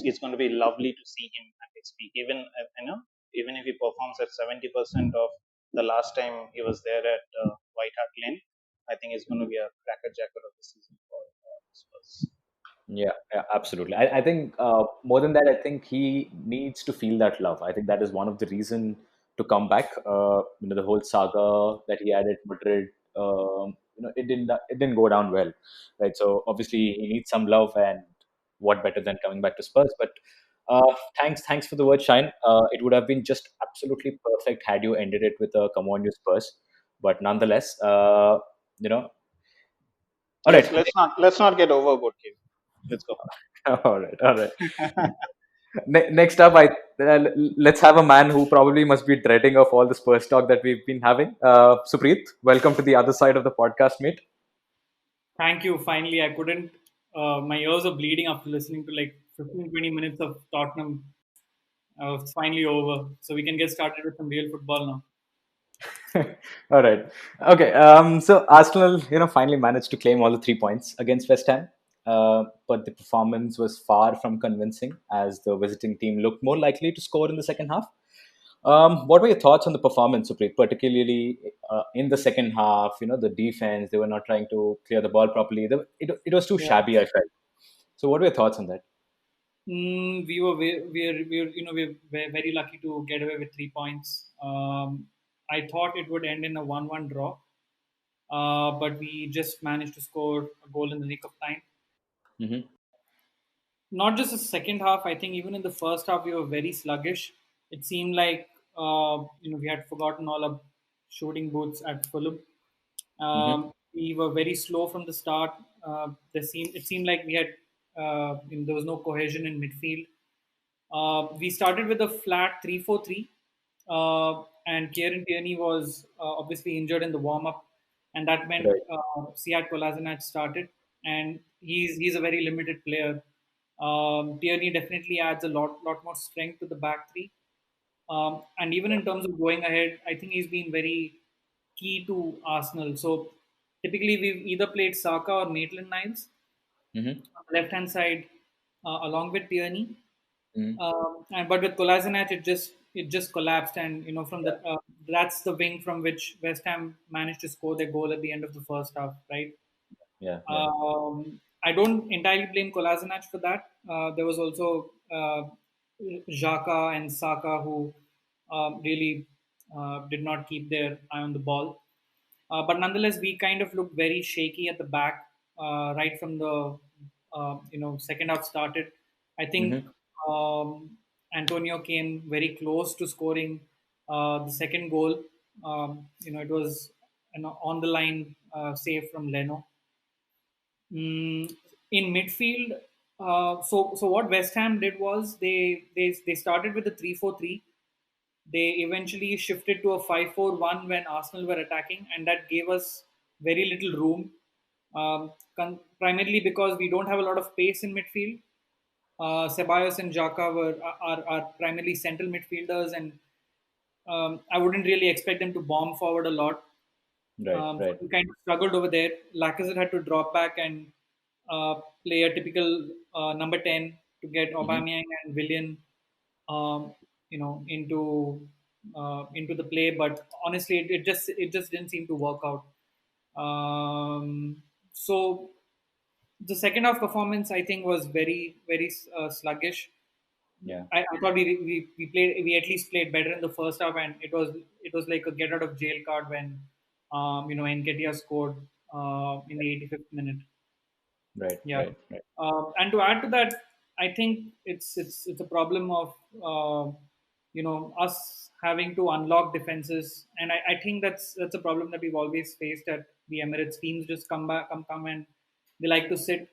it's going to be lovely to see him at his peak. Even if he performs at 70% of the last time he was there at White Hart Lane, I think it's going to be a cracker jacket of the season for Spurs. Yeah, yeah, absolutely. I think more than that, I think he needs to feel that love. I think that is one of the reason to come back. The whole saga that he had at Madrid, it didn't go down well, right? So obviously he needs some love, and what better than coming back to Spurs? But thanks for the word, Shine. It would have been just absolutely perfect had you ended it with a "Come on, you Spurs." But nonetheless, you know, all right, Let's not get overboard, Kim. Let's go. all right, all right. Next up, let's have a man who probably must be dreading of all the Spurs talk that we've been having. Supreet, welcome to the other side of the podcast, mate. Thank you. Finally, I couldn't. My ears are bleeding after listening to like 15, 20 minutes of Tottenham. It's finally over. So we can get started with some real football now. All right. Okay. So Arsenal, finally managed to claim all the 3 points against West Ham. But the performance was far from convincing as the visiting team looked more likely to score in the second half. What were your thoughts on the performance, Supreet, particularly in the second half? The defense, they were not trying to clear the ball properly. It was too Yeah. shabby, I felt. So what were your thoughts on that? We were very lucky to get away with 3 points. I thought it would end in a 1-1 draw, but we just managed to score a goal in the nick of time. Hmm. not just the second half. I think even in the first half, we were very sluggish. It seemed like we had forgotten all our shooting boots at Fulham. Mm-hmm. We were very slow from the start. It seemed like we had there was no cohesion in midfield. We started with a flat 3-4-3, and Kieran Tierney was obviously injured in the warm up, and that meant Right. Siad Kolasinac started, and he's a very limited player. Tierney definitely adds a lot more strength to the back three, and even in terms of going ahead, I think he's been very key to Arsenal. So typically we've either played Saka or Maitland-Niles Mm-hmm. on the left hand side, along with Tierney. Mm-hmm. And but with Kolasinac, it just collapsed, and from the that's the wing from which West Ham managed to score their goal at the end of the first half, right? Yeah. Yeah. I don't entirely blame Kolasinac for that. There was also Xhaka and Saka who really did not keep their eye on the ball. But nonetheless, we kind of looked very shaky at the back right from the second half started. I think Mm-hmm. um, Antonio came very close to scoring the second goal. It was an on the line save from Leno. In midfield, so what West Ham did was they started with a 3-4-3. They eventually shifted to a 5-4-1 when Arsenal were attacking, and that gave us very little room, primarily because we don't have a lot of pace in midfield. Ceballos and Xhaka are primarily central midfielders, and I wouldn't really expect them to bomb forward a lot. Right. So Right. we kind of struggled over there. Lacazette had to drop back and play a typical number 10 to get Mm-hmm. Aubameyang and Willian, um, into the play. But honestly, it just didn't seem to work out. So the second half performance, I think, was very sluggish. Yeah. I thought we at least played better in the first half, and it was like a get out of jail card when Nketiah scored in the 85th minute. Right. Yeah, Right. Right. and to add to that, I think it's a problem of us having to unlock defenses, and I think that's a problem that we've always faced at the Emirates. Teams just come and they like to sit.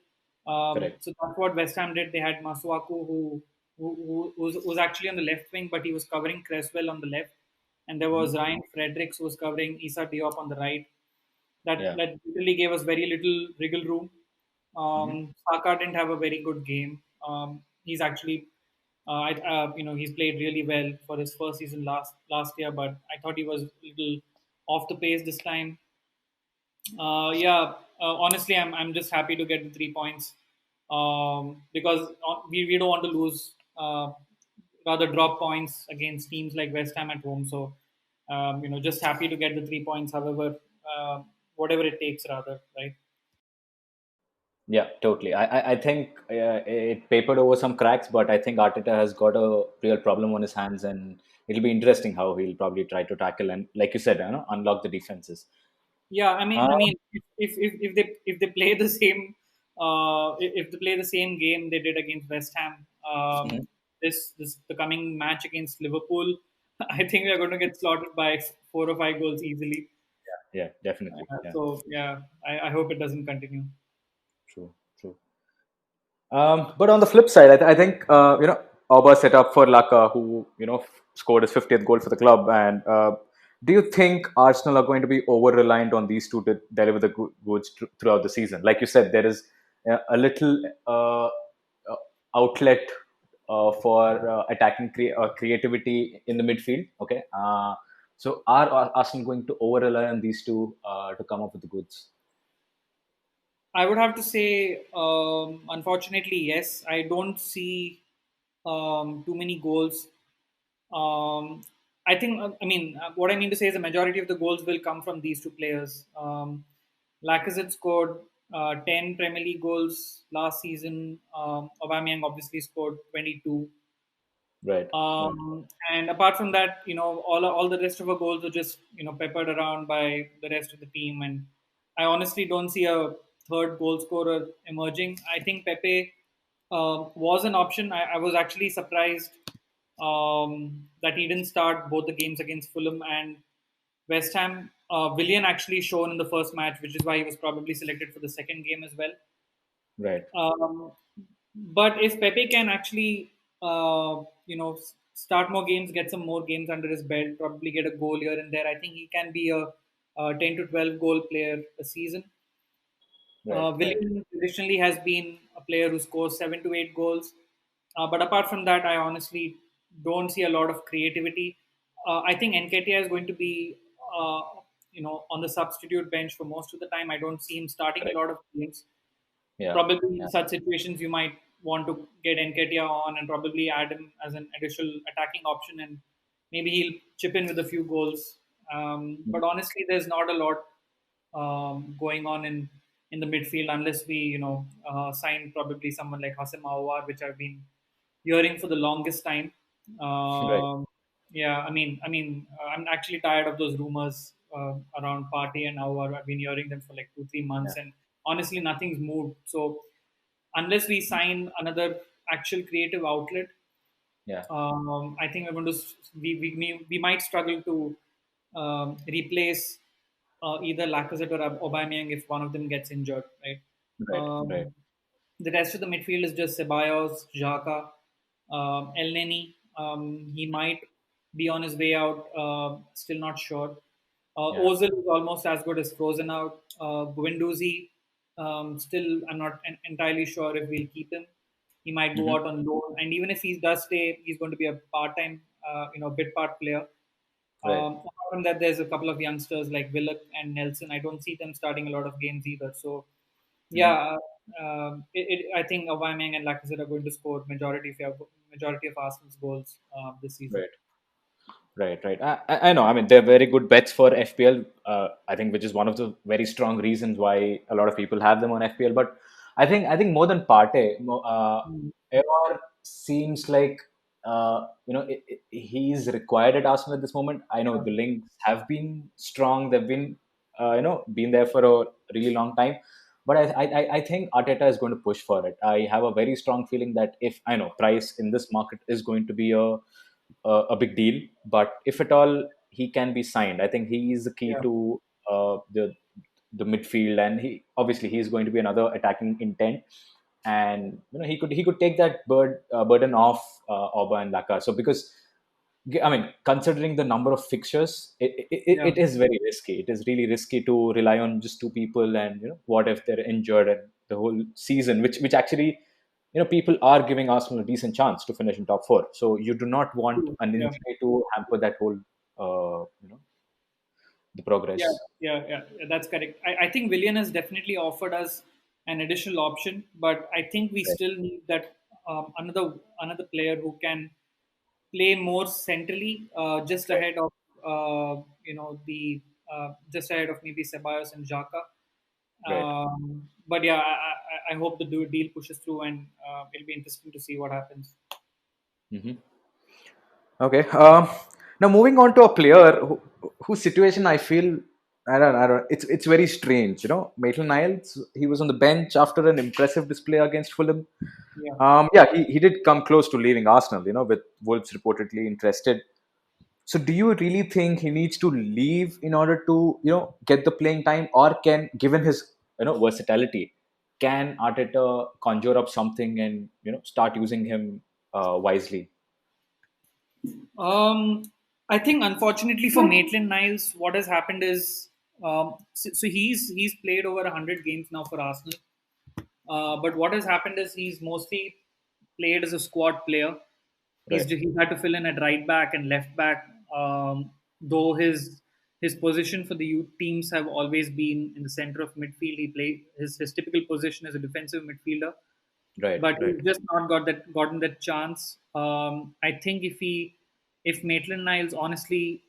Correct. So that's what West Ham did. They had Masuaku who was actually on the left wing, but he was covering Cresswell on the left, and there Mm-hmm. was Ryan Fredericks who was covering Issa Diop on the right. That Yeah. that really gave us very little wriggle room. Mm-hmm. Saka didn't have a very good game. He's actually, he's played really well for his first season last year, but I thought he was a little off the pace this time. Yeah, honestly, I'm just happy to get the 3 points, because we don't want to lose, rather drop points against teams like West Ham at home. So, just happy to get the 3 points. However, whatever it takes, rather, right? Yeah, totally. I think it papered over some cracks, but I think Arteta has got a real problem on his hands, and it'll be interesting how he'll probably try to tackle and, like you said, unlock the defenses. Yeah, I mean, Um, if they play the same, if they play the same game they did against West Ham, mhm. this the coming match against Liverpool, I think we're going to get slaughtered by 4 or 5 goals easily. Yeah, definitely. Yeah, So yeah, I hope it doesn't continue. true, true. But on the flip side, I think Auba set up for Laka, who scored his 50th goal for the club. And do you think Arsenal are going to be over reliant on these two to deliver the goods throughout the season? Like you said, there is a little outlet for attacking creativity in the midfield. Okay, so are Arsenal going to over rely on these two to come up with the goods? I would have to say, unfortunately, yes. I don't see too many goals. Um, I think, what I mean to say is the majority of the goals will come from these two players. Lacazette scored 10 Premier League goals last season. Aubameyang obviously scored 22. Right, right. And apart from that, all the rest of our goals are just peppered around by the rest of the team. And I honestly don't see a third goal scorer emerging. I think Pepe. was an option. I was actually surprised that he didn't start both the games against Fulham and West Ham. Willian actually shown in the first match, which is why he was probably selected for the second game as well. Right. Um, but if Pepe can actually, start more games, get some more games under his belt, probably get a goal here and there, I think he can be a 10 to 12 goal player a season. Right. Right. Willian traditionally has been a player who scores 7 to 8 goals. But apart from that, I honestly don't see a lot of creativity. I think Nketiah is going to be, on the substitute bench for most of the time. I don't see him starting a Correct. lot of games. Yeah. Probably in Yeah. such situations, you might want to get Nketiah on and probably add him as an additional attacking option, and maybe he'll chip in with a few goals. But honestly, there's not a lot going on in the midfield unless we sign probably someone like Hassan Mawar, which I've been hearing for the longest time. Right. Yeah, I'm actually tired of those rumors around Partey and Mawar. I've been hearing them for like 2 3 months, Yeah. and honestly, nothing's moved. So unless we sign another actual creative outlet, Yeah. I think we're going to we might struggle to replace either Lacazette or Aubameyang if one of them gets injured, right? Right. Right. Um, the rest of the midfield is just Ceballos, Xhaka, El Neni. He might be on his way out. Still not sure. Yeah. Ozil is almost as good as frozen out. Guendouzi, still I'm not entirely sure if we'll keep him. He might go Hmm. out on loan, and even if he does stay, he's going to be a part-time, bit part player. Right. Apart from that, there's a couple of youngsters like Willock and Nelson. I don't see them starting a lot of games either. So, Hmm. yeah, I think Aubameyang and Lacazette are going to score majority of Arsenal's goals this season. Right. Right, right. I know. I mean, they're very good bets for FPL. I think, which is one of the very strong reasons why a lot of people have them on FPL. But I think more than Partey, Mm. Evar seems like he's required at Arsenal at this moment. I know Yeah, the links have been strong. They've been been there for a really long time. But I think Arteta is going to push for it. I have a very strong feeling that if I know price in this market is going to be a big deal. But if at all he can be signed, I think he is the key yeah, to the midfield, and he's going to be another attacking intent, and he could take that burden off Auba and Laka. So because I mean, considering the number of fixtures, yeah. it is very risky. It is really risky to rely on just two people, and what if they're injured and the whole season, which actually people are giving Arsenal a decent chance to finish in top four. So you do not want True. an Yeah. injury to hamper that whole the Yeah, progress. yeah, that's correct. I think Willian has definitely offered us an additional option, but I think we Right. still need that another player who can play more centrally, just Right. ahead of the just ahead of maybe Ceballos and Xhaka. Right. But yeah, I hope the deal pushes through, and it'll be interesting to see what happens. Hmm. Okay. Now moving on to a player whose situation I feel I don't. It's very strange. Maitland-Niles. He was on the bench after an impressive display against Fulham. Yeah. Yeah, he did come close to leaving Arsenal. With Wolves reportedly interested. So, do you really think he needs to leave in order to get the playing time, or given his versatility, can Arteta conjure up something and start using him wisely? Um, I think unfortunately for Maitland Niles, what has happened is so he's played over 100 games now for Arsenal. But what has happened is he's mostly played as a squad player. Right. He's had to fill in at right back and left back. Though his position for the youth teams have always been in the center of midfield. He played his typical position as a defensive midfielder, Right. but Right. he's just not gotten that chance. I think if Maitland Niles honestly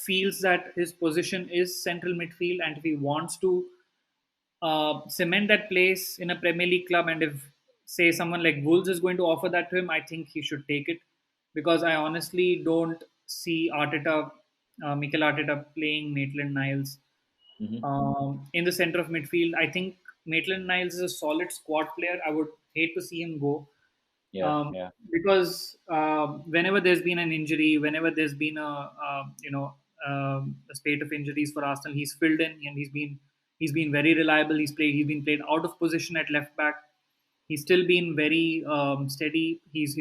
feels that his position is central midfield, and if he wants to cement that place in a Premier League club, and if say someone like Wolves is going to offer that to him, I think he should take it, because I honestly don't see Mikel Arteta playing Maitland Niles Hmm. in the center of midfield. I think Maitland Niles is a solid squad player. I would hate to see him go, Yeah, yeah. because whenever there's been an injury, whenever there's been a spate of injuries for Arsenal, he's filled in and he's been very reliable. He's been played out of position at left back. He's still been very steady. He's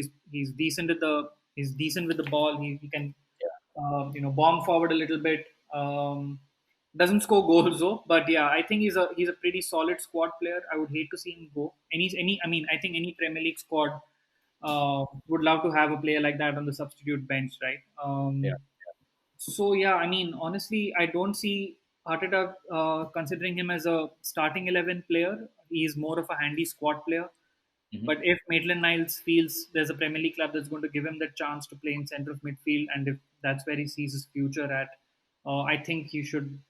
decent at the he's decent with the ball. He can bomb forward a little bit. Doesn't score goals though, but yeah, I think he's a pretty solid squad player. I would hate to see him go. I think any Premier League squad would love to have a player like that on the substitute bench, right? Yeah. So yeah, I mean, honestly, I don't see Arteta considering him as a starting 11 player. He's more of a handy squad player. Hmm. But if Maitland-Niles feels there's a Premier League club that's going to give him the chance to play in centre of midfield, and if that's where he sees his future at, I think he should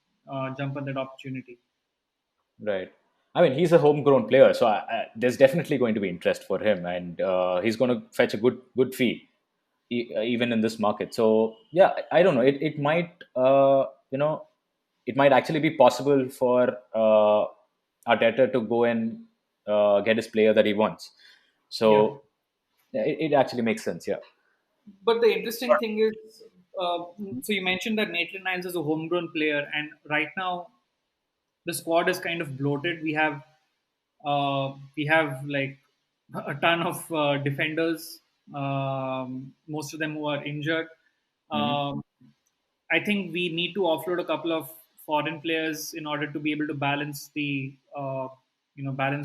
jump on that opportunity. Right. I mean, he's a homegrown player, so there's definitely going to be interest for him, and he's going to fetch a good fee, even in this market. So yeah, I don't know. It might it might actually be possible for Arteta to go and get his player that he wants. Yeah. So yeah, it actually makes sense. Yeah. But the interesting thing is, so you mentioned that Maitland-Niles is a homegrown player, and right now the squad is kind of bloated. We have like a ton of defenders, most of them who are injured. Hmm. Um, I think we need to offload a couple of foreign players in order to be able to balance the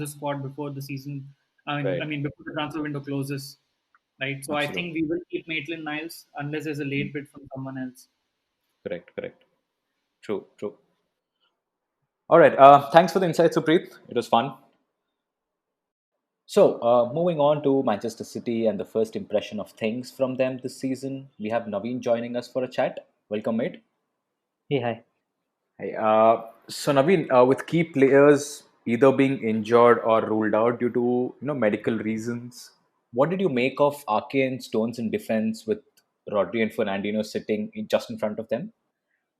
squad before the season. I Right. mean before the transfer window closes, right? So I think Absolutely. we will keep Maitland-Niles unless there's a late Mhm. bid from someone else. Correct. Correct. True. True. All right. Thanks for the insight, Supreet. It was fun. So, moving on to Manchester City and the first impression of things from them this season, we have Naveen joining us for a chat. Welcome, mate. Hey, hi. Hey, so Naveen, with key players either being injured or ruled out due to medical reasons, what did you make of Arcane Stones in defense with Rodri and Fernandinho sitting just in front of them?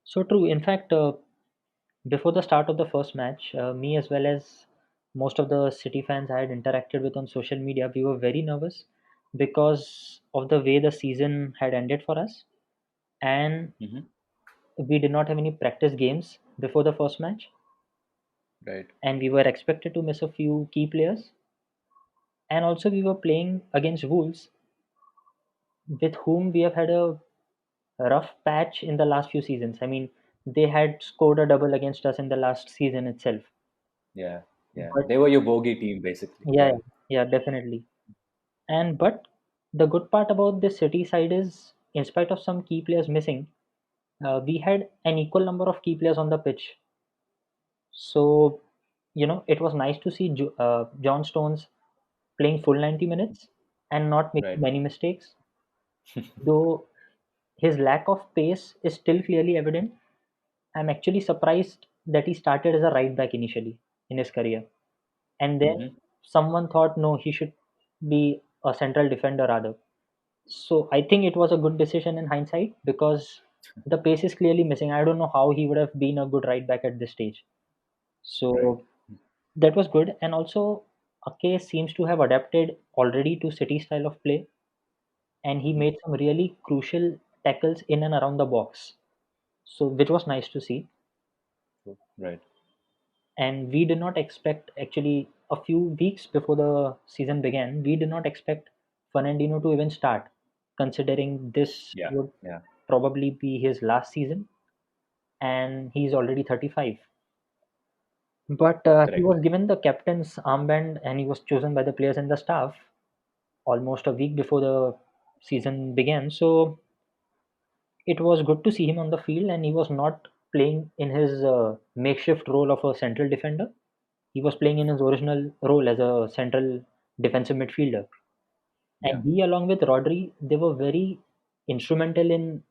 So true. In fact, before the start of the first match, me as well as most of the City fans I had interacted with on social media, we were very nervous because of the way the season had ended for us, and Hmm. we did not have any practice games before the first match, Right. and we were expected to miss a few key players, and also we were playing against Wolves, with whom we have had a rough patch in the last few seasons. I mean, they had scored a double against us in the last season itself. Yeah. Yeah. But They were your bogey team, basically. yeah, Yeah. yeah, yeah, definitely. And but the good part about this City side is, in spite of some key players missing, we had an equal number of key players on the pitch. So, it was nice to see John Stones playing full 90 minutes and not making Right. many mistakes. Though his lack of pace is still clearly evident, I'm actually surprised that he started as a right back initially in his career. And then Hmm. someone thought, no, he should be a central defender rather. So I think it was a good decision in hindsight because the pace is clearly missing. I don't know how he would have been a good right back at this stage. Right. So that was good. And also, Ake seems to have adapted already to City style of play, and he Mm. made some really crucial tackles in and around the box. So which was nice to see. True. Right. And we did not expect, actually, a few weeks before the season began, we did not expect Fernandino to even start, considering this Yeah. would Yeah. probably be his last season, and he's already 35. But he Correct. was given the captain's armband and he was chosen by the players and the staff almost a week before the season began. So it was good to see him on the field, and he was not playing in his makeshift role of a central defender. He was playing in his original role as a central defensive midfielder. Yeah. And he, along with Rodri, they were very instrumental in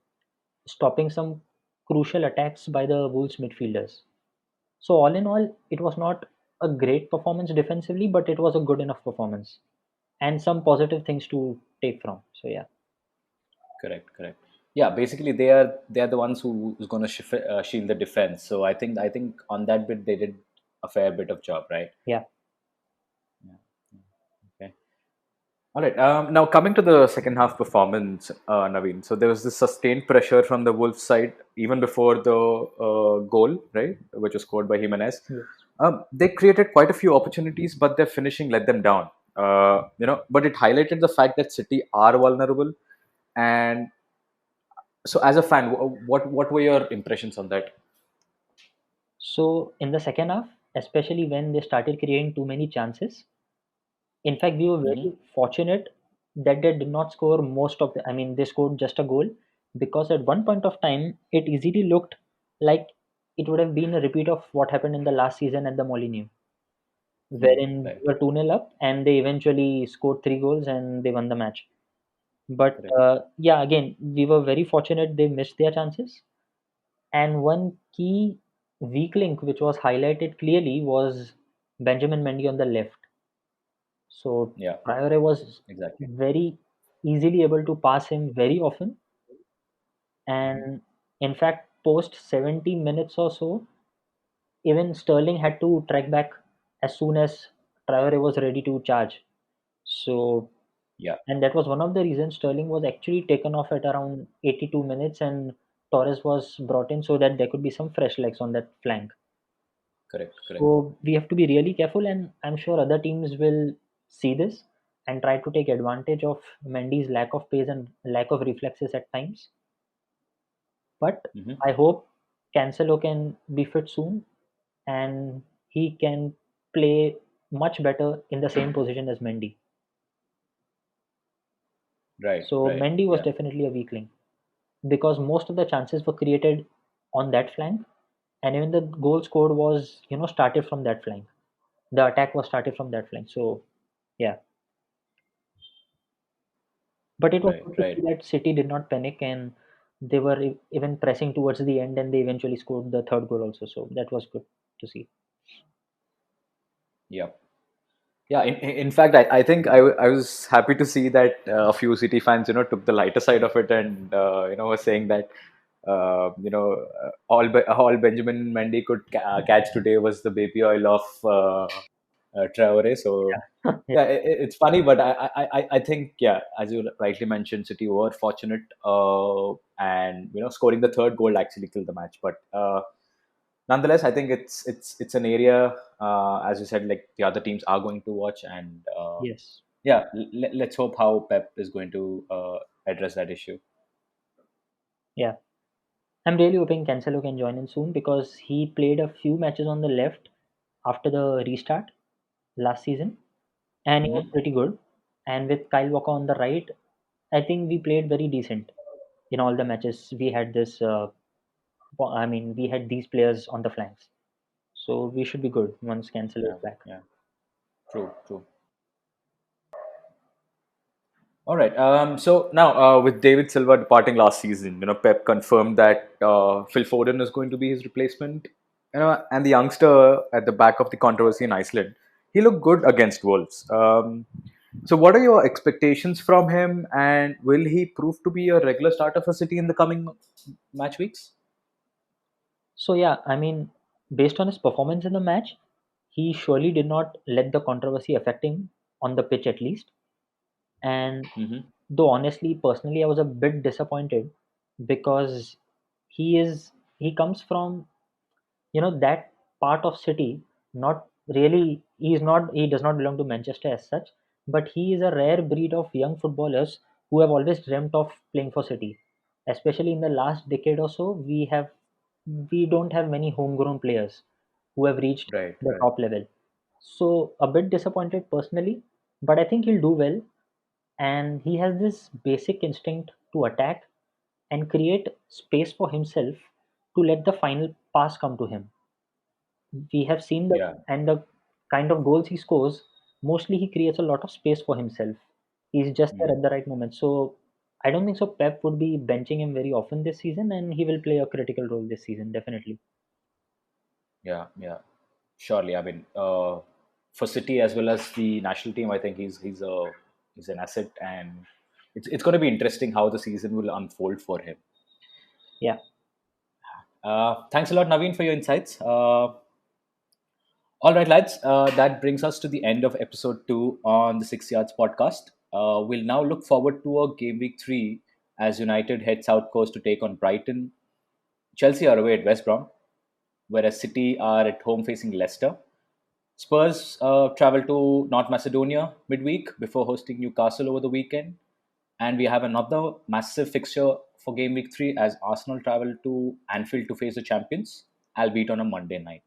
stopping some crucial attacks by the Wolves midfielders. So, all in all, it was not a great performance defensively, but it was a good enough performance and some positive things to take from. So, yeah, Correct. Correct. Yeah. Basically, they are the ones who's going to shield the defense. So I think on that bit they did a fair bit of job, right? yeah. Yeah. Okay. All right. Now coming to the second half performance, Naveen. So there was this sustained pressure from the Wolves side even before the goal, right, which was scored by Jimenez. Yes. They created quite a few opportunities, but their finishing let them down. But it highlighted the fact that City are vulnerable. And so, as a fan, what were your impressions on that? So in the second half, especially when they started creating too many chances, in fact, we were Hmm. very fortunate that they did not score most of the. I mean, they scored just a goal because at one point of time, it easily looked like it would have been a repeat of what happened in the last season at the Molineux, wherein Right. we were 2-0 up and they eventually scored 3 goals and they won the match. But Correct. yeah, again, we were very fortunate they missed their chances. And one key weak link which was highlighted clearly was Benjamin Mendy on the left. So Yeah. Traore was Exactly. very easily able to pass him very often. Hmm. And in fact, post 70 minutes or so, even Sterling had to track back as soon as Traore was ready to charge. So, Yeah. and that was one of the reasons Sterling was actually taken off at around 82 minutes and Torres was brought in so that there could be some fresh legs on that flank. Correct. Correct. So we have to be really careful, and I'm sure other teams will see this and try to take advantage of Mendy's lack of pace and lack of reflexes at times. But Hmm. I hope Cancelo can be fit soon and he can play much better in the same position as Mendy. Right. So Right. Mendy was Yeah. definitely a weak link because most of the chances were created on that flank, and even the goal scored was started from that flank. The attack was started from that flank. So yeah. But it was Right. good to see Right. that City did not panic and they were even pressing towards the end and they eventually scored the third goal also. So that was good to see. Yeah. Yeah, in fact, I think I was happy to see that a few City fans, took the lighter side of it and, were saying that, all Benjamin Mendy could catch today was the baby oil of Traore. So, Yeah. yeah, it's funny, but I think, yeah, as you rightly mentioned, City were fortunate, and, scoring the third goal actually killed the match. But nonetheless, I think it's an area, as you said, like the other teams are going to watch, and Yes. yeah, let's hope how Pep is going to address that issue. Yeah. I'm really hoping Cancelo can join in soon because he played a few matches on the left after the restart last season and he was Hmm. pretty good. And with Kyle Walker on the right, I think we played very decent in all the matches. We had this, I mean, we had these players on the flanks. So we should be good once Cancelo Yeah, is back. yeah, true, true. All right. So now, with David Silva departing last season, Pep confirmed that Phil Foden is going to be his replacement. And the youngster at the back of the controversy in Iceland, he looked good against Wolves. So, what are your expectations from him, and will he prove to be a regular starter for City in the coming match weeks? So yeah, I mean, based on his performance in the match, he surely did not let the controversy affect him on the pitch at least. And Hmm. though honestly, personally, I was a bit disappointed because he comes from that part of City. Not really, he does not belong to Manchester as such, but he is a rare breed of young footballers who have always dreamt of playing for City. Especially in the last decade or so, we don't have many homegrown players who have reached Right, the right. top level. So a bit disappointed personally, but I think he'll do well. And he has this basic instinct to attack and create space for himself to let the final pass come to him. We have seen Yeah. the kind of goals he scores. Mostly, he creates a lot of space for himself. He's just there Mm. at the right moment. So I don't think so. Pep would be benching him very often this season, and he will play a critical role this season definitely. Yeah, yeah. Surely. I mean, for City as well as the national team, I think he's an asset, and it's going to be interesting how the season will unfold for him. Yeah. Thanks a lot, Naveen, for your insights. All right, lads. That brings us to the end of episode 2 on the 6 Yards podcast. We'll now look forward to a game week 3 as United head south coast to take on Brighton. Chelsea are away at West Brom, whereas City are at home facing Leicester. Spurs travel to North Macedonia midweek before hosting Newcastle over the weekend. And we have another massive fixture for game week 3 as Arsenal travel to Anfield to face the champions, albeit on a Monday night.